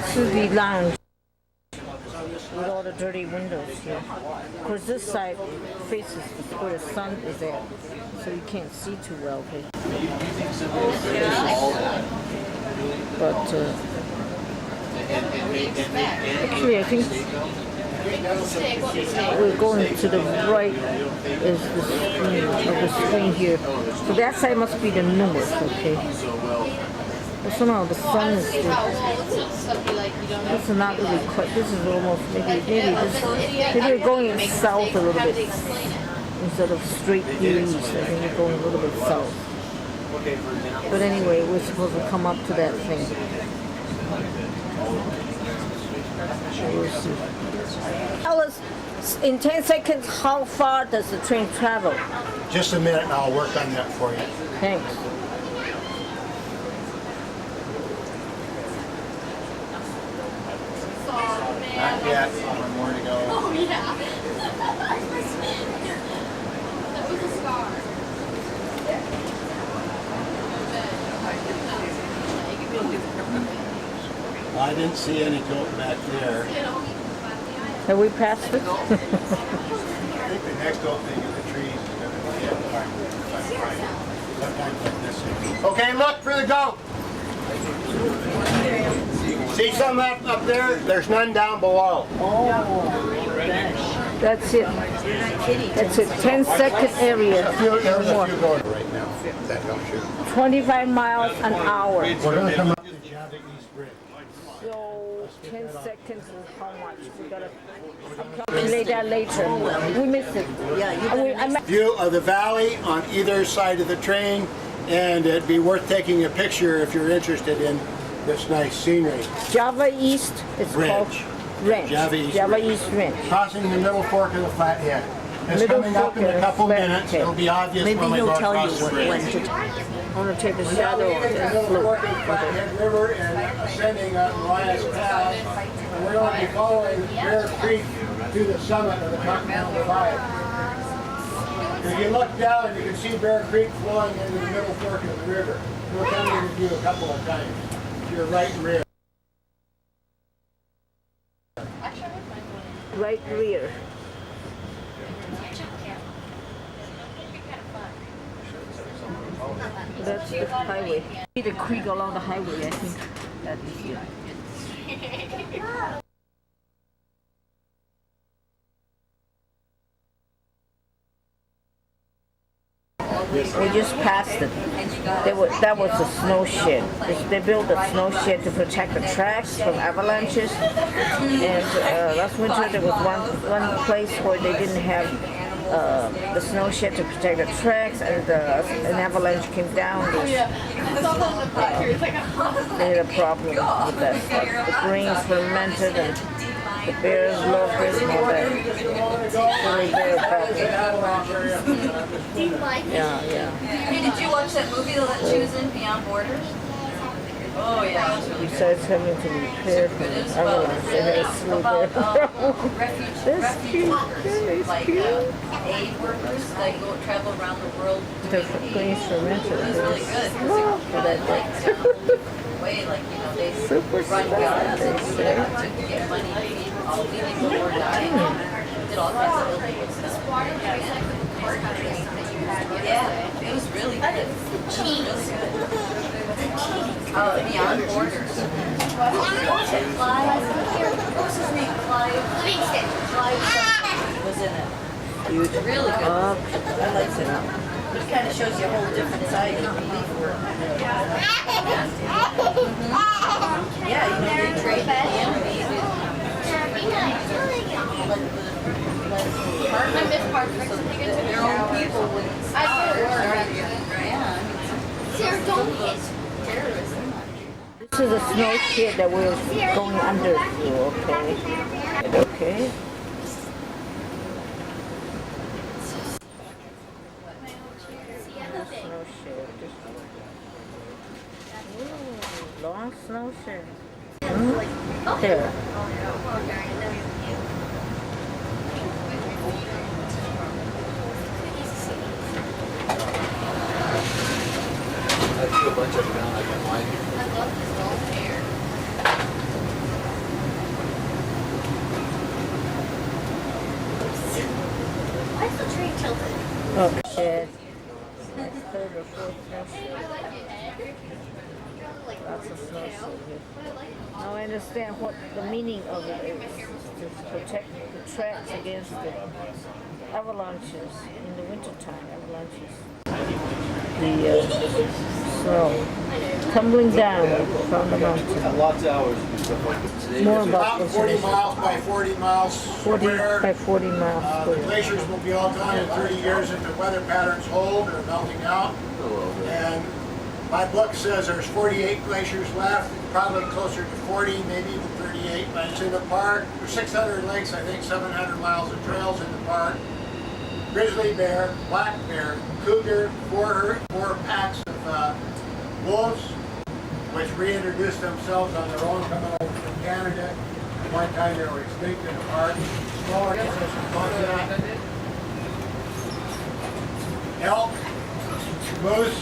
Suzy Lounge. With all the dirty windows here. Because this side faces where the sun is at, so you can't see too well here. But actually, I think we're going to the right is the screen of the screen here. So that side must be the newest, okay? But somehow the sun is still. This is not really quite. This is almost maybe we're going south a little bit instead of straight east. I think we're going a little bit south. But anyway, we're supposed to come up to that thing. We'll see. Tell us in 10 seconds how far does the train travel? Just a minute, and I'll work on that for you. Thanks. Not yet. One more to go. Oh, yeah. That was a scar. Well, I didn't see any goat back there. Have we passed it? I think the next goat thing in the trees is going to be sometimes like this. Okay, look for the goat. See some up there? There's none down below. Oh, that's it. That's it. 10-second area. There's a few going right now. That don't shoot. 25 miles an hour. We're going to come up to Java East Bridge. So 10 seconds is how much? We gotta calculate that later. We missed it. Yeah, View of the valley on either side of the train, and it'd be worth taking a picture if you're interested in this nice scenery. Java East, it's called Ranch. Java East Ranch. Crossing the middle fork of the Flathead. It's coming up in a couple minutes. It'll be obvious when we go across the bridge. I want to take a shadow of that float. Flathead River and ascending up Elias Pass. And we're going to be following Bear Creek to the summit of the Continental Divide. If you look down, you can see Bear Creek flowing into the middle fork of the river. We'll come into view a couple of times. To your right rear. Right rear. That's the highway. See the creek along the highway, I think. That is it. We just passed it. That was a snow shed. They built a snow shed to protect the tracks from avalanches. And last winter there was one place where they didn't have the snow shed to protect the tracks, and an avalanche came down. They had a problem with that stuff. The grains fermented and The bears love this mother. Silly bear puppy. Yeah, yeah. Hey, did you watch that movie that she was in, Beyond Borders? Oh yeah. Besides having to be prepared for the avalanche, they had a silly bear. That's cute. Like aid workers that go travel around the world. The Queen's fermented. It was really good. For that way, like, you know, they run guns and do whatever to get money to feed all the people who were dying. Did all kinds of illegal stuff. Yeah, it was really good. It was really good. Beyond Borders. What was his name? Clive was in it. Really good. I liked it. It kind of shows you a whole different side of belief work. Yeah, you know, they trade the enemy. I miss Park. Their own people would start. Sarah, don't hit terrorism. This is a snow kit that we're going under through, okay? Okay. Snow shed. Ooh, long snow shed. There. I threw a bunch of them down like a mine. I love his long hair. Why is the tree tilted? Okay. Third or fourth snow shed. Lots of snow shed here. Now I understand what the meaning of it is. To protect the tracks against the avalanches in the wintertime. Avalanches. The snow tumbling down from the mountain. Lots of hours to do stuff like this. More It's about about 40 miles by 40 miles 40 square. by 40 miles The square. glaciers will be all gone in 30 years if the weather patterns hold or melting out. And my book says there's 48 glaciers left, probably closer to 40, maybe even 38. But it's in the park. There's 600 lakes, I think 700 miles of trails in the park. Grizzly bear, black bear, cougar, four packs of wolves, which reintroduced themselves on their own coming over from Canada. At one time they were extinct in the park. Smaller animals from Pontiac. Elk, moose,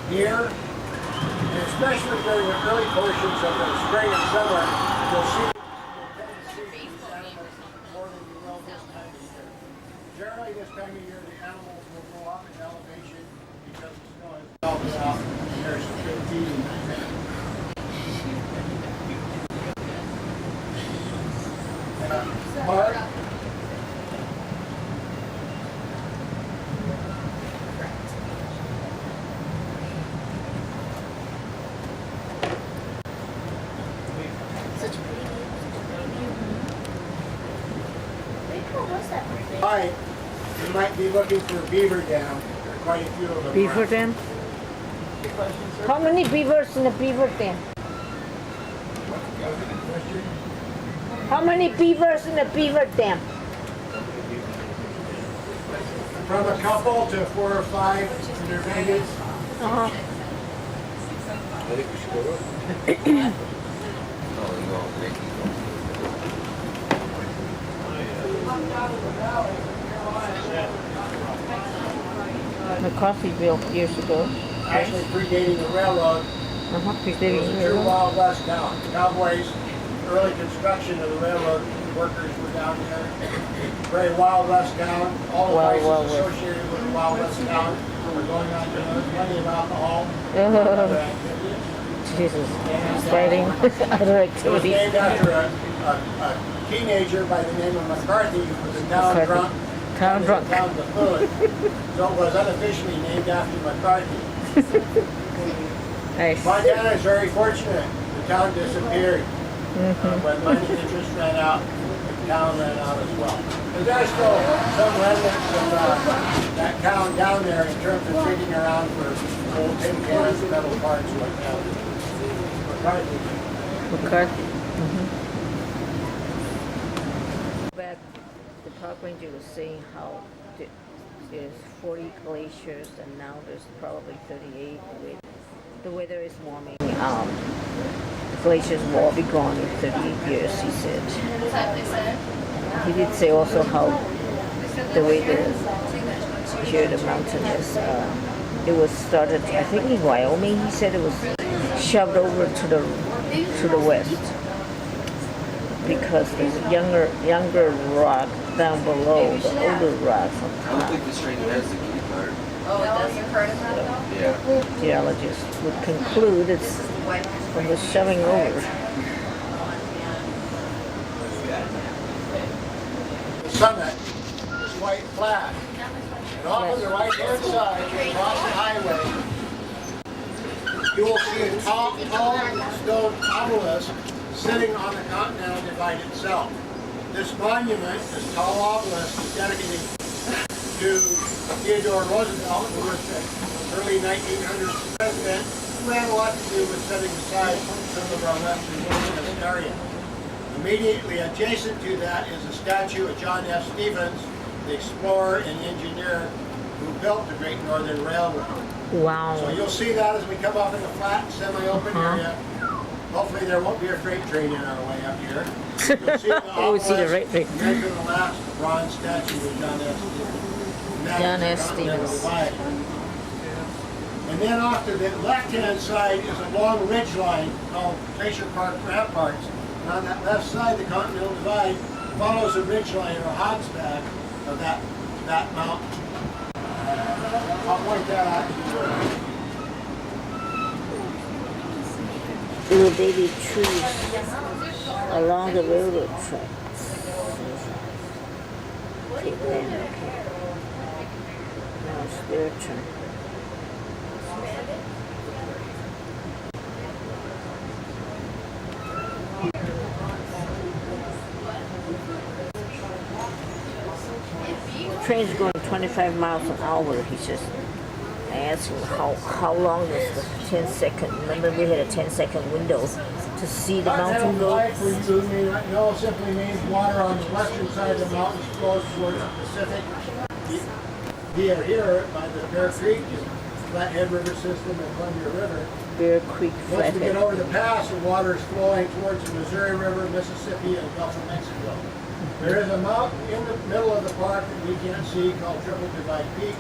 deer, and especially during the early portions of the spring and summer, you'll see more than you will this time of year. Generally this time of year the animals will go up in elevation because the snow has melted out and there's some good feeding right there. Mark? Hi, you might be looking for a beaver dam. There are quite a few of them. Beaver around. dam? How many beavers in a beaver dam? How many beavers in a beaver dam? From a couple to 4 or 5 in their babies. Uh-huh. I think we should go up. McCarthyville years ago. Actually predating the railroad. Predating It was the a true railroad. Wild West town. Cowboys, early construction of the railroad workers were down here. Very Wild West town. All the Wild places West. associated with the Wild West town were going on to plenty of alcohol. Jesus. Fighting other It was activities. named after a teenager by the name of McCarthy who was a town McCarthy. drunk. Town and drunk. Town buffoon. So it was unofficially named after McCarthy. Nice. Montana is very fortunate. The town disappeared. When mining interest ran out, the town ran out as well. But there's still some remnants of that town down there in terms of digging around for old tin cans, metal parts, what have you. McCarthy. McCarthy. park ranger was saying how there's 40 glaciers and now there's probably 38. The weather is warming. The glaciers will all be gone in 38 years, he said. He did say also how the way here the mountain is, it was started, I think in Wyoming, he said it was shoved over to the west because there's a younger rock down below the older rock on top. I don't think the strain has the key card. Oh, it does? You've heard of that though? Yeah. Geologists would conclude it's from the shoving over. The summit is white flat. And off on the right-hand side, across the highway, you will see a tall stone obelisk sitting on the Continental Divide itself. This monument, this tall obelisk, is dedicated to Theodore Roosevelt, who was the early 1900s president, who had a lot to do with setting aside some of our western wilderness area. Immediately adjacent to that is a statue of John F. Stevens, the explorer and engineer who built the Great Northern Railroad. Wow. So you'll see that as we come off in the flat, semi-open area. Hopefully there won't be a freight train in our way up here. You'll see the obelisk, right there. and to the last bronze statue of John F. Stevens. John F. Stevens. And then off to the left-hand side is a long ridge line called Glacier Park Ramparts. And on that left side, the Continental Divide follows a ridge line or hogsback of that mountain. I'll point that out to you. Little baby trees along the railroad tracks. Okay, then, okay. Now it's their turn. Train's going 25 miles an hour, he says. I asked him how long is the 10-second, remember we had a 10-second window to see the mountain go? For you may not know, simply means water on the western side of the mountains flows towards the Pacific. We are here by the Bear Creek, Flathead River system, and Columbia River. Bear Creek, Once we get Flathead. over the pass, the water is flowing towards the Missouri River, Mississippi, and Gulf of Mexico. There is a mountain in the middle of the park that we can't see called Triple Divide Peak.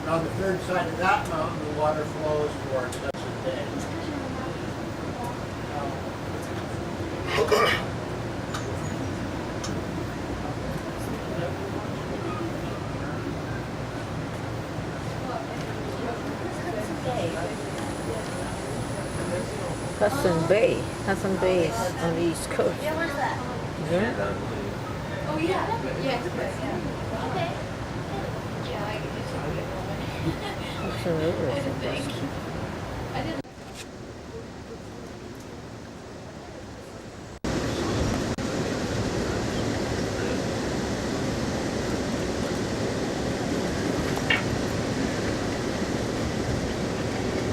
And on the third side of that mountain, the water flows towards Hudson Bay. Hudson Bay. Hudson Bay is on the East Coast. Yeah. Oh, yeah. Yeah. Okay. Hudson River is in Boston.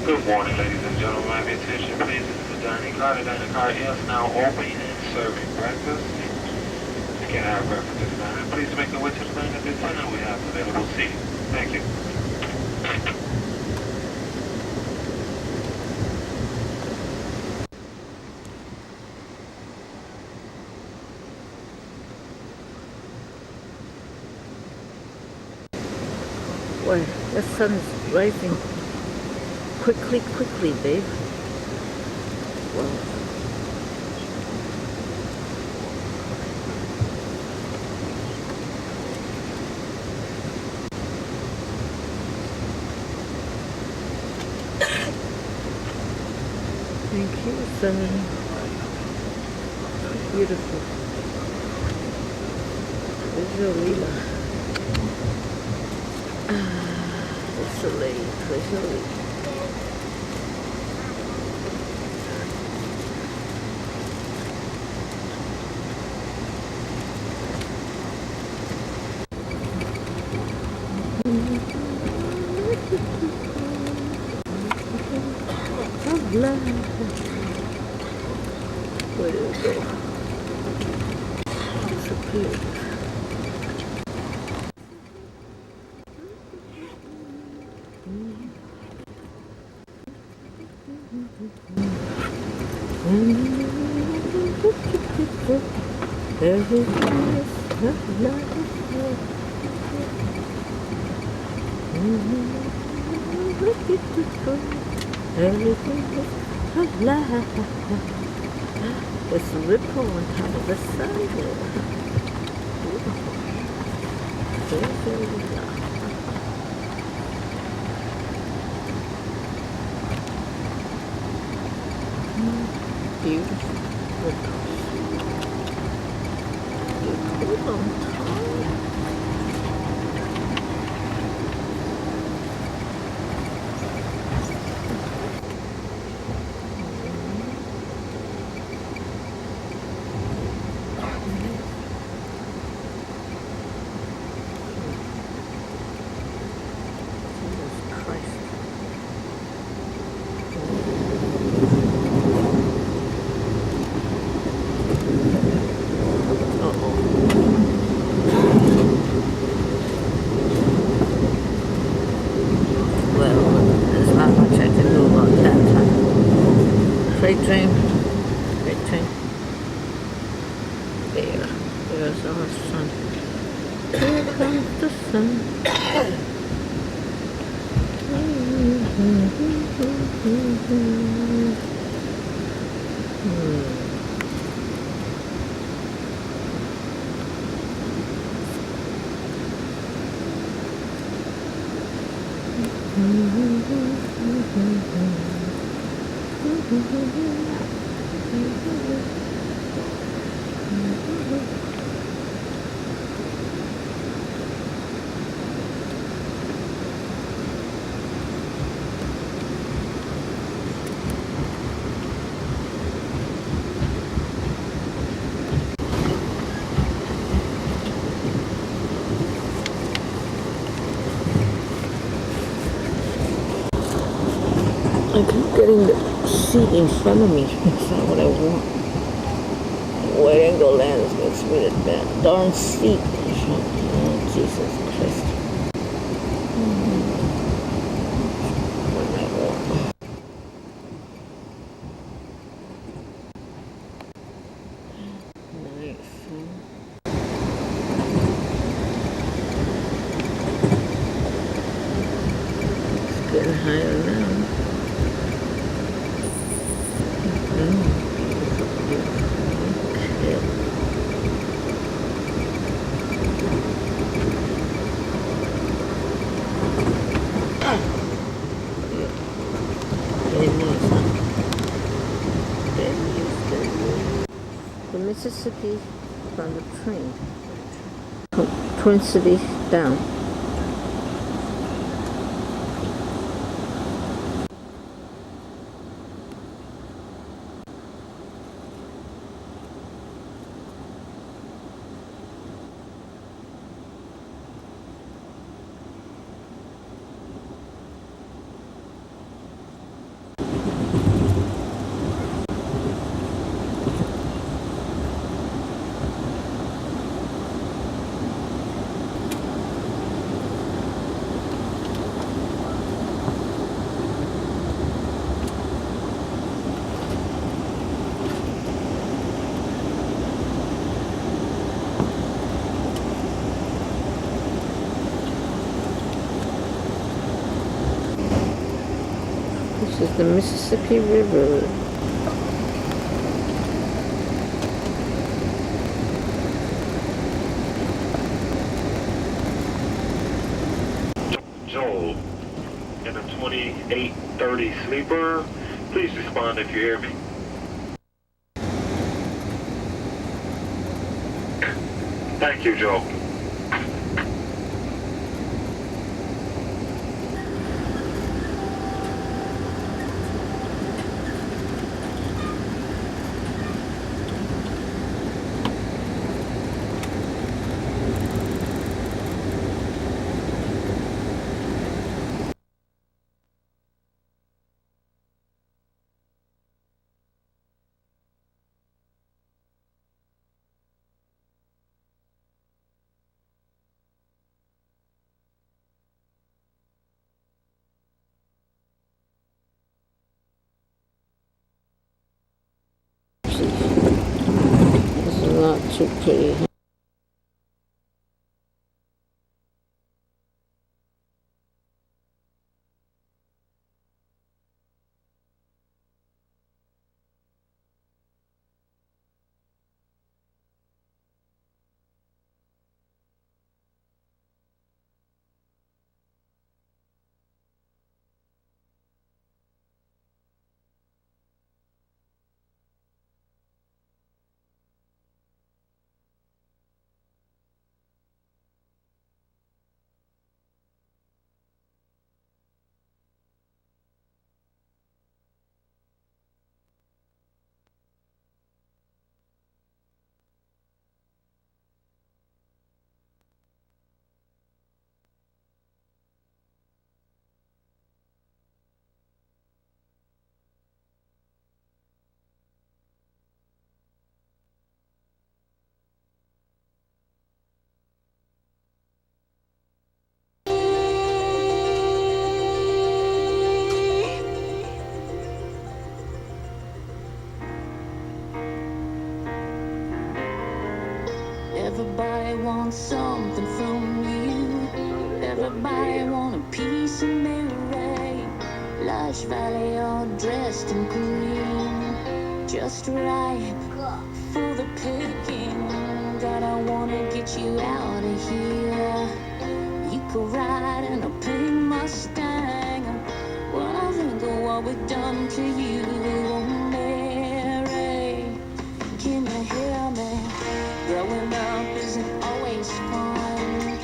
Good morning, ladies and gentlemen. Have your attention, please. This is the dining car. The dining car is now open and serving breakfast. If you can have breakfast this time, please make the way to the lane at this time. We have available seating. Thank you. Boy, the sun's rising quickly, babe. Wow. Thank you, sun. Beautiful. Visually. Visually. Where did it go? Disappeared. Everything is alive. It's a ripple on top of the sun here. Beautiful ripples. Beautiful on top. Freight train. There's our sun. Here comes the sun. I keep getting the seat in front of me. That's not what I want. Wide angle lens makes me that darn seat in front. Oh, Jesus Christ. What do I want? Nice. It's getting higher now. The Mississippi from the train. Twin Cities down. This is the Mississippi River. Joel, in a 2830 sleeper, please respond if you hear me. Thank you, Joel. so pretty. Everybody wants something from you. Everybody want a piece of Mary. Lush Valley all dressed in green, just ripe for the picking. God, I wanna get you out of here. You could ride in a pink Mustang. When I think of what we've done to you, oh Mary, can you hear me? Growing up isn't always fun.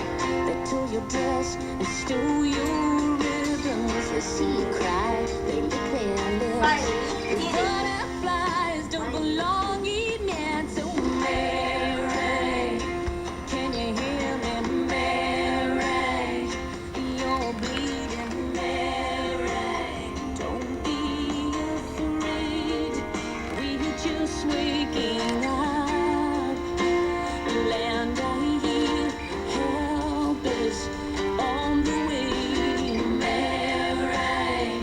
They tore your dress and stole your ribbons. They see you cry, they lick their lips. The butterflies don't belong in yet. So Mary, can you hear me, Mary? You're bleeding, Mary. Don't be afraid. We're just waking up. Land I hear, help is on the way, Mary.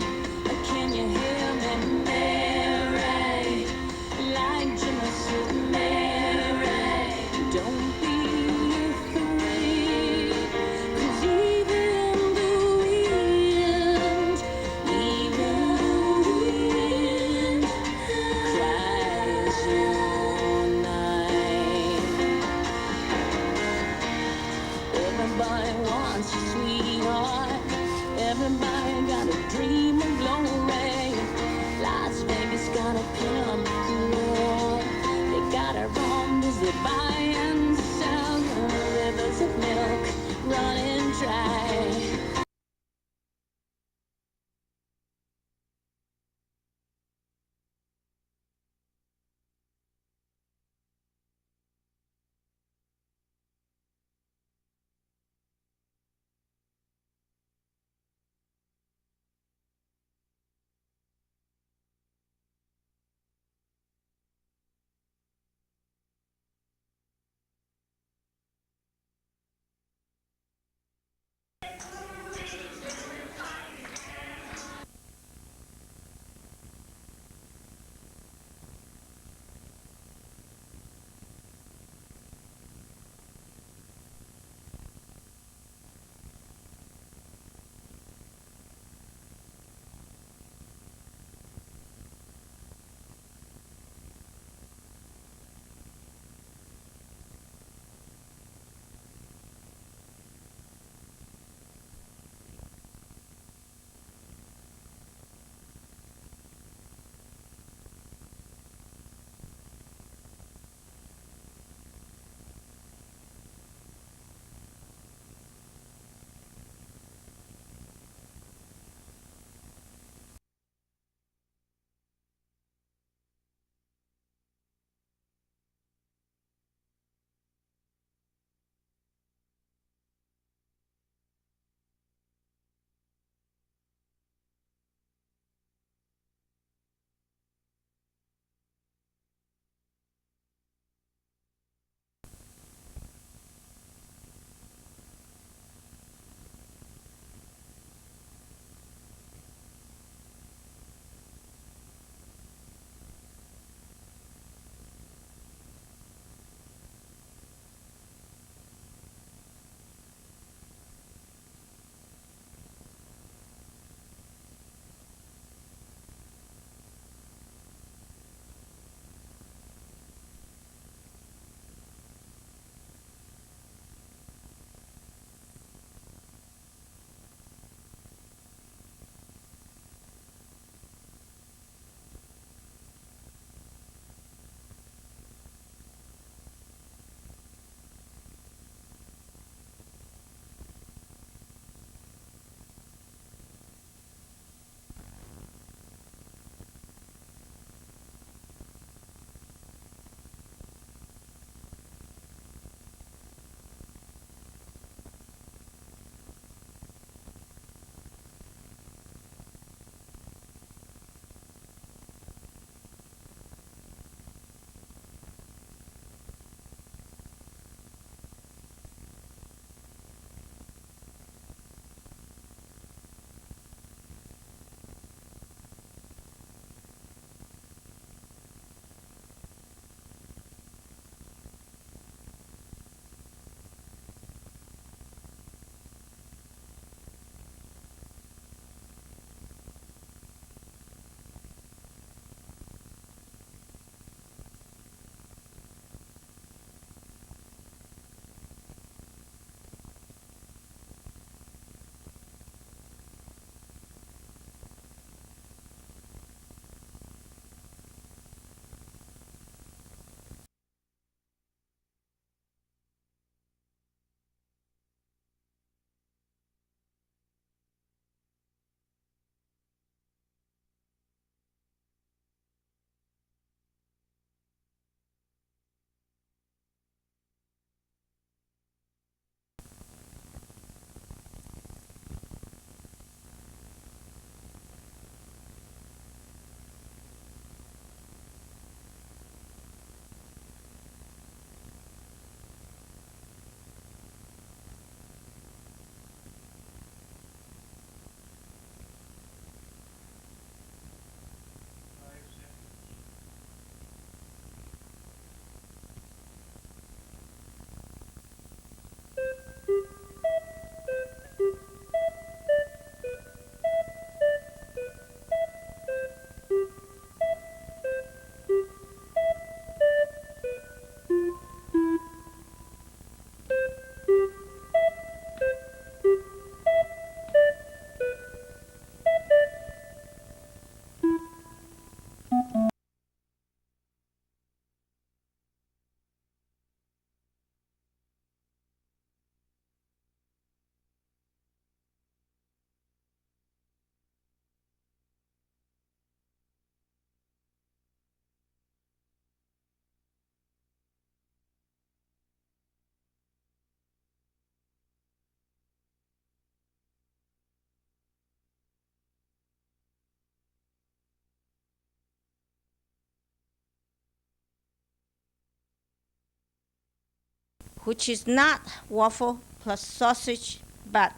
which is not waffle plus sausage, but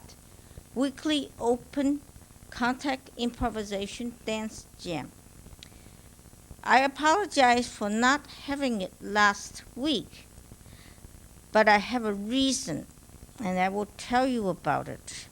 weekly open contact improvisation dance jam. I apologize for not having it last week, but I have a reason, and I will tell you about it.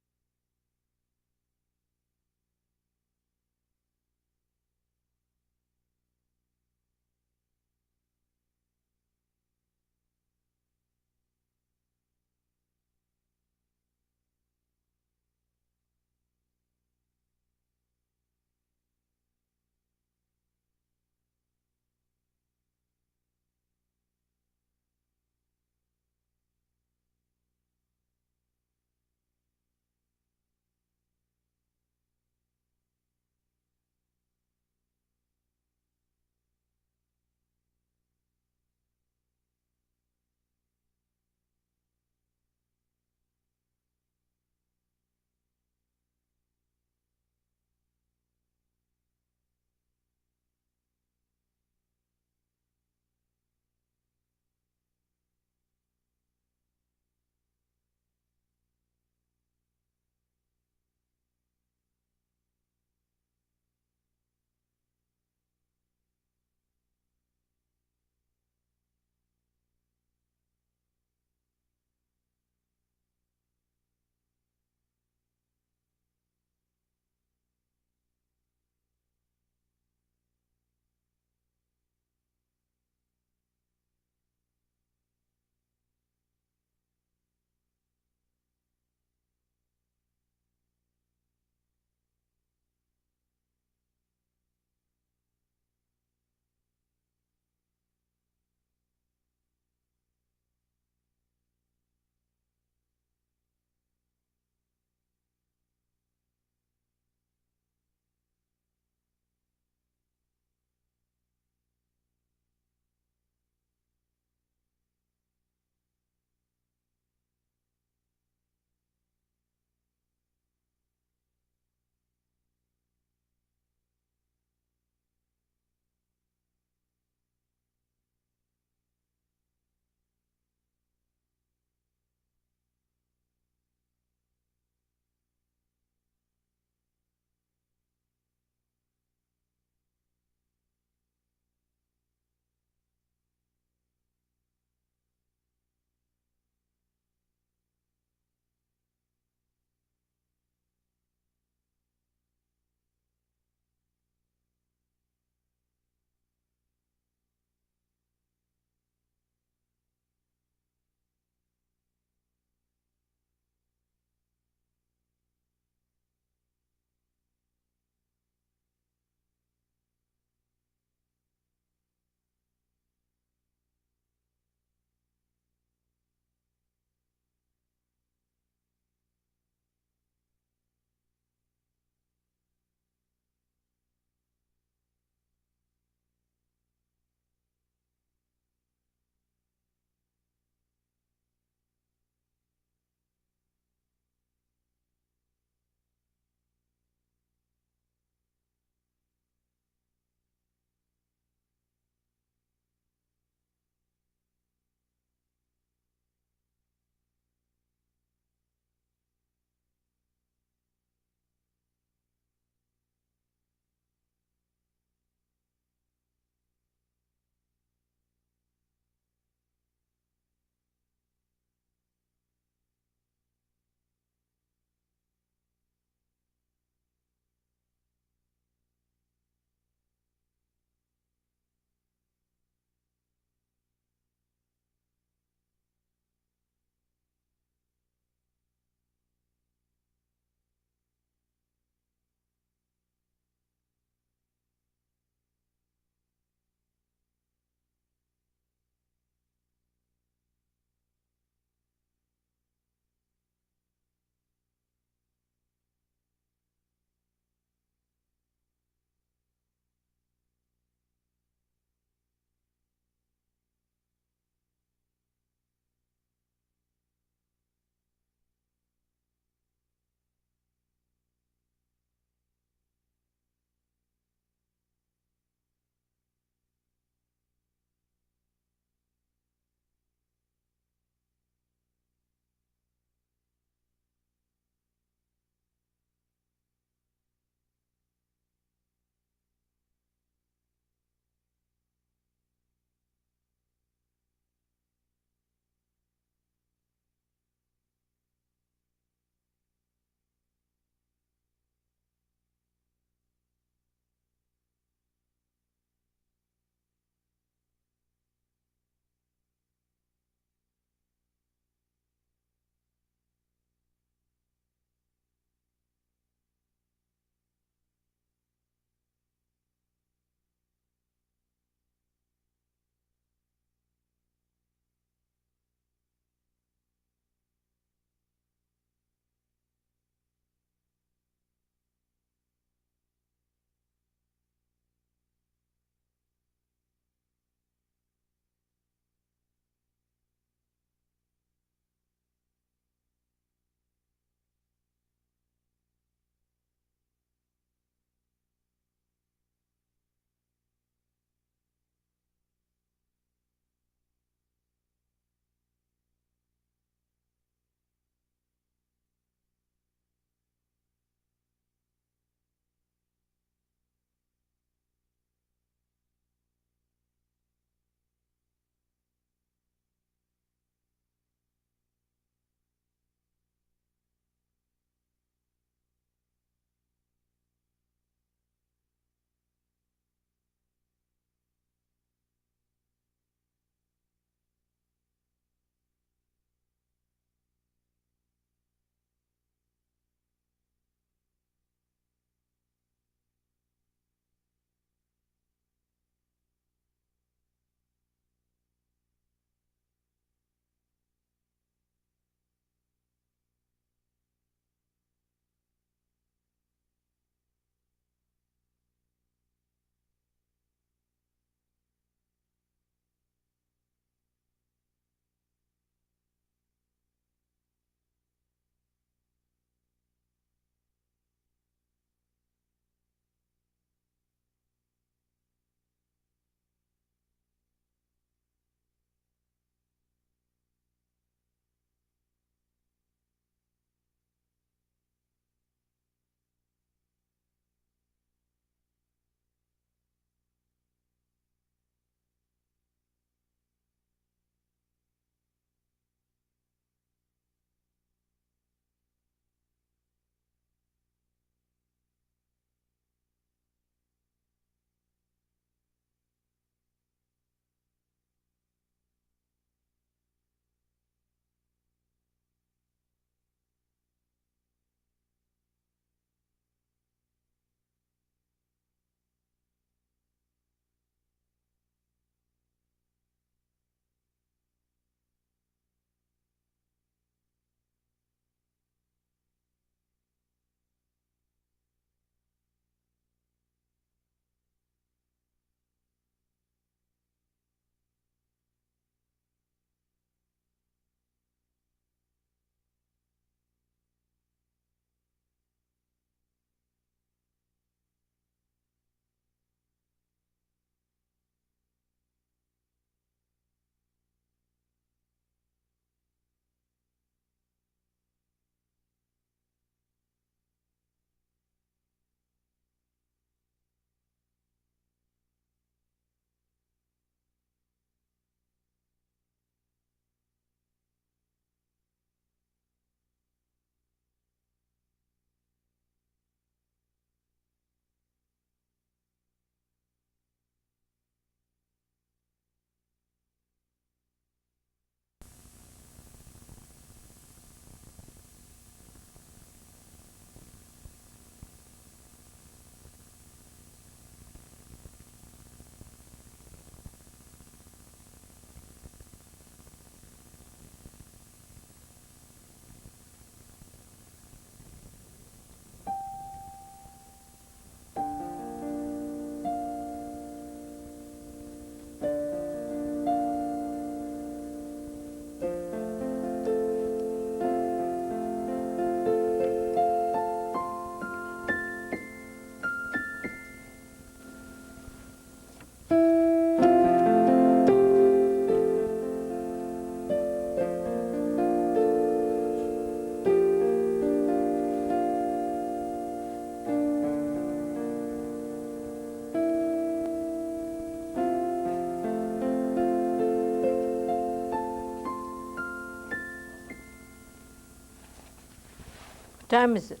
time is it?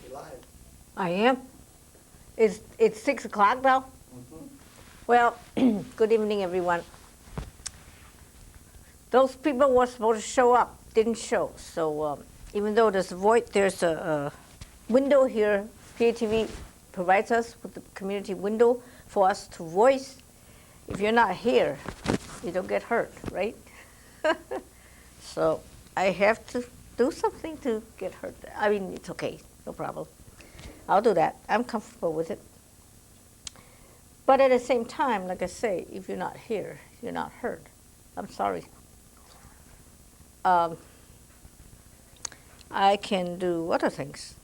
You're live. I am. It's 6 o'clock now? Well, good evening, everyone. Those people who were supposed to show up didn't show. So even though there's a window here, PATV provides us with the community window for us to voice. If you're not here, you don't get hurt, right? So I have to do something to get hurt. I mean, it's okay, no problem. I'll do that. I'm comfortable with it. But at the same time, like I say, if you're not here, you're not heard. I'm sorry. I can do other things.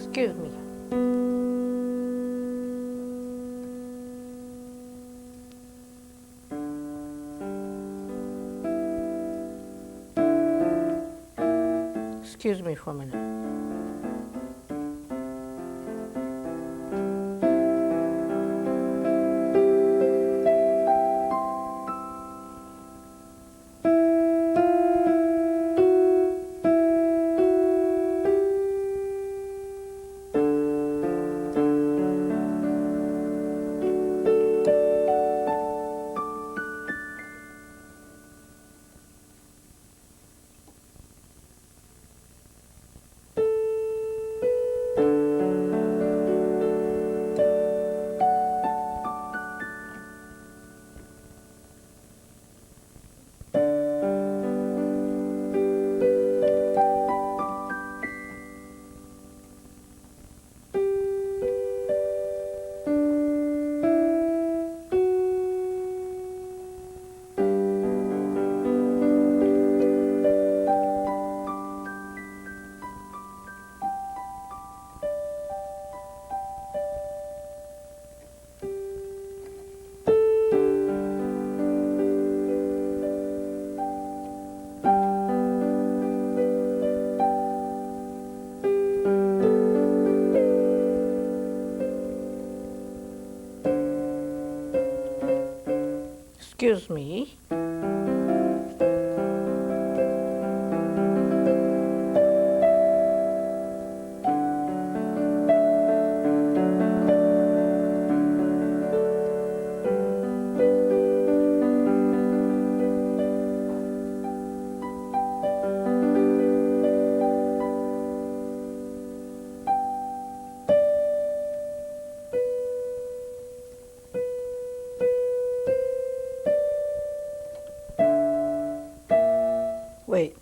Excuse me. Excuse me for a minute. Excuse me. Wait.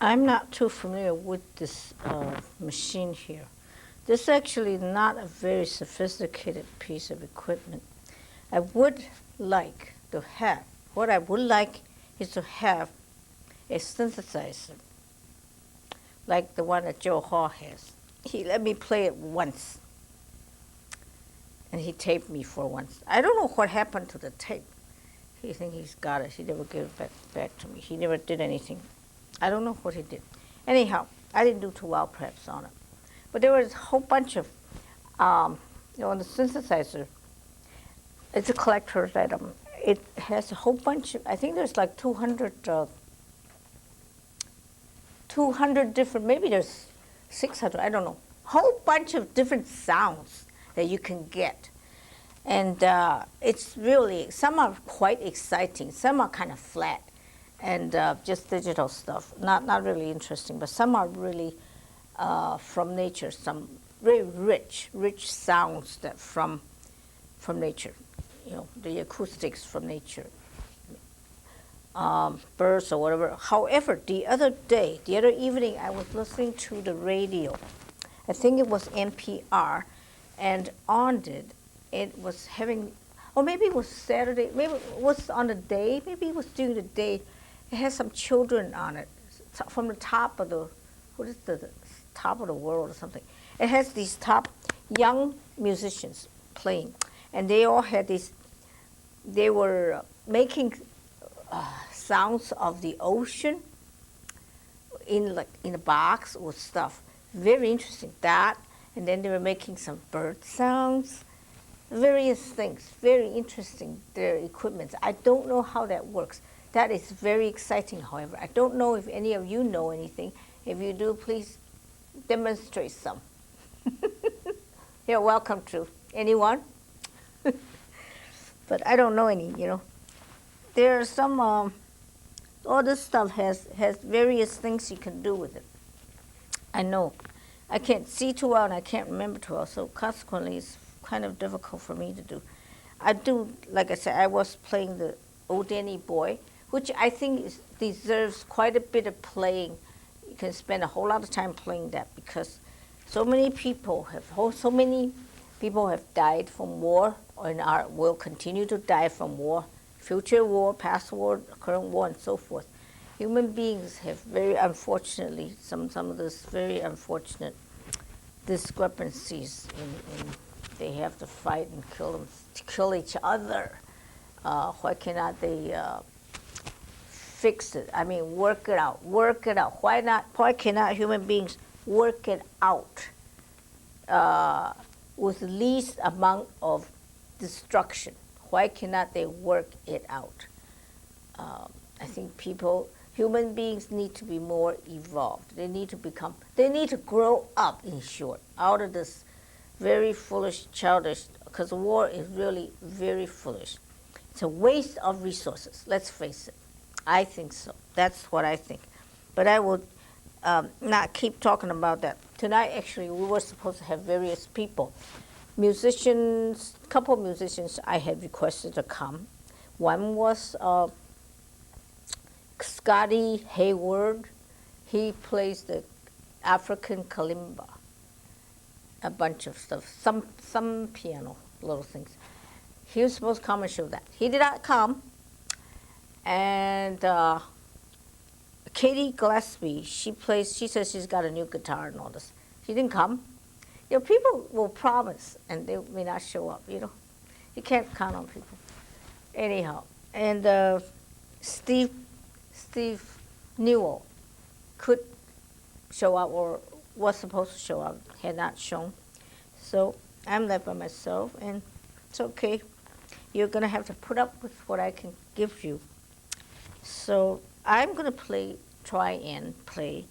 I'm not too familiar with this machine here. This is actually not a very sophisticated piece of equipment. I would like to have, what I would like is to have a synthesizer like the one that Joe Hall has. He let me play it once, and he taped me for once. I don't know what happened to the tape. He thinks he's got it. He never gave it back to me. He never did anything. I don't know what he did. Anyhow, I didn't do too well perhaps on it. But there was a whole bunch of, on the synthesizer, it's a collector's item. It has a whole bunch of, I think there's like 200 different, maybe there's 600, I don't know. Whole bunch of different sounds that you can get. And it's really, some are quite exciting, some are kind of flat and just digital stuff, not really interesting, but some are really from nature, some very rich sounds that from nature, the acoustics from nature, birds or whatever. However, the other evening, I was listening to the radio. I think it was NPR, and on it was having, or maybe it was Saturday, maybe it was on the day, maybe it was during the day. It has some children on it from the top of the, what is the top of the world or something. It has these top young musicians playing, and they all had these, they were making sounds of the ocean in a box with stuff. Very interesting, that, and then they were making some bird sounds, various things, very interesting, their equipment. I don't know how that works. That is very exciting, however. I don't know if any of you know anything. If you do, please demonstrate some. You're welcome to. Anyone? But I don't know any, There are some, all this stuff has various things you can do with it. I know. I can't see too well and I can't remember too well, so consequently it's kind of difficult for me to do. I do, like I said, I was playing the Old Danny Boy, which I think deserves quite a bit of playing. You can spend a whole lot of time playing that because so many people have died from war and will continue to die from war, future war, past war, current war, and so forth. Human beings have very unfortunately, some of this very unfortunate discrepancies in they have to fight and kill each other. Why cannot they fix it? I mean, work it out. Why cannot human beings work it out with the least amount of destruction? Why cannot they work it out? I think human beings need to be more evolved. They need to grow up, in short, out of this very foolish, childish, because war is really very foolish. It's a waste of resources, let's face it. I think so. That's what I think. But I will not keep talking about that. Tonight, actually, we were supposed to have various people. Musicians, a couple of musicians I had requested to come. One was Scotty Hayward. He plays the African kalimba, a bunch of stuff, some piano, little things. He was supposed to come and show that. He did not come. And Katie Gillespie, she says she's got a new guitar and all this. She didn't come. People will promise and they may not show up, You can't count on people. Anyhow, and Steve Newell could show up or was supposed to show up, had not shown. So I'm left by myself, and it's okay. You're going to have to put up with what I can give you. So I'm going to try and play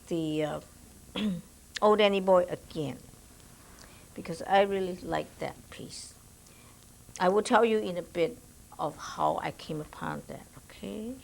the Old Danny Boy again, because I really like that piece. I will tell you in a bit of how I came upon that, okay?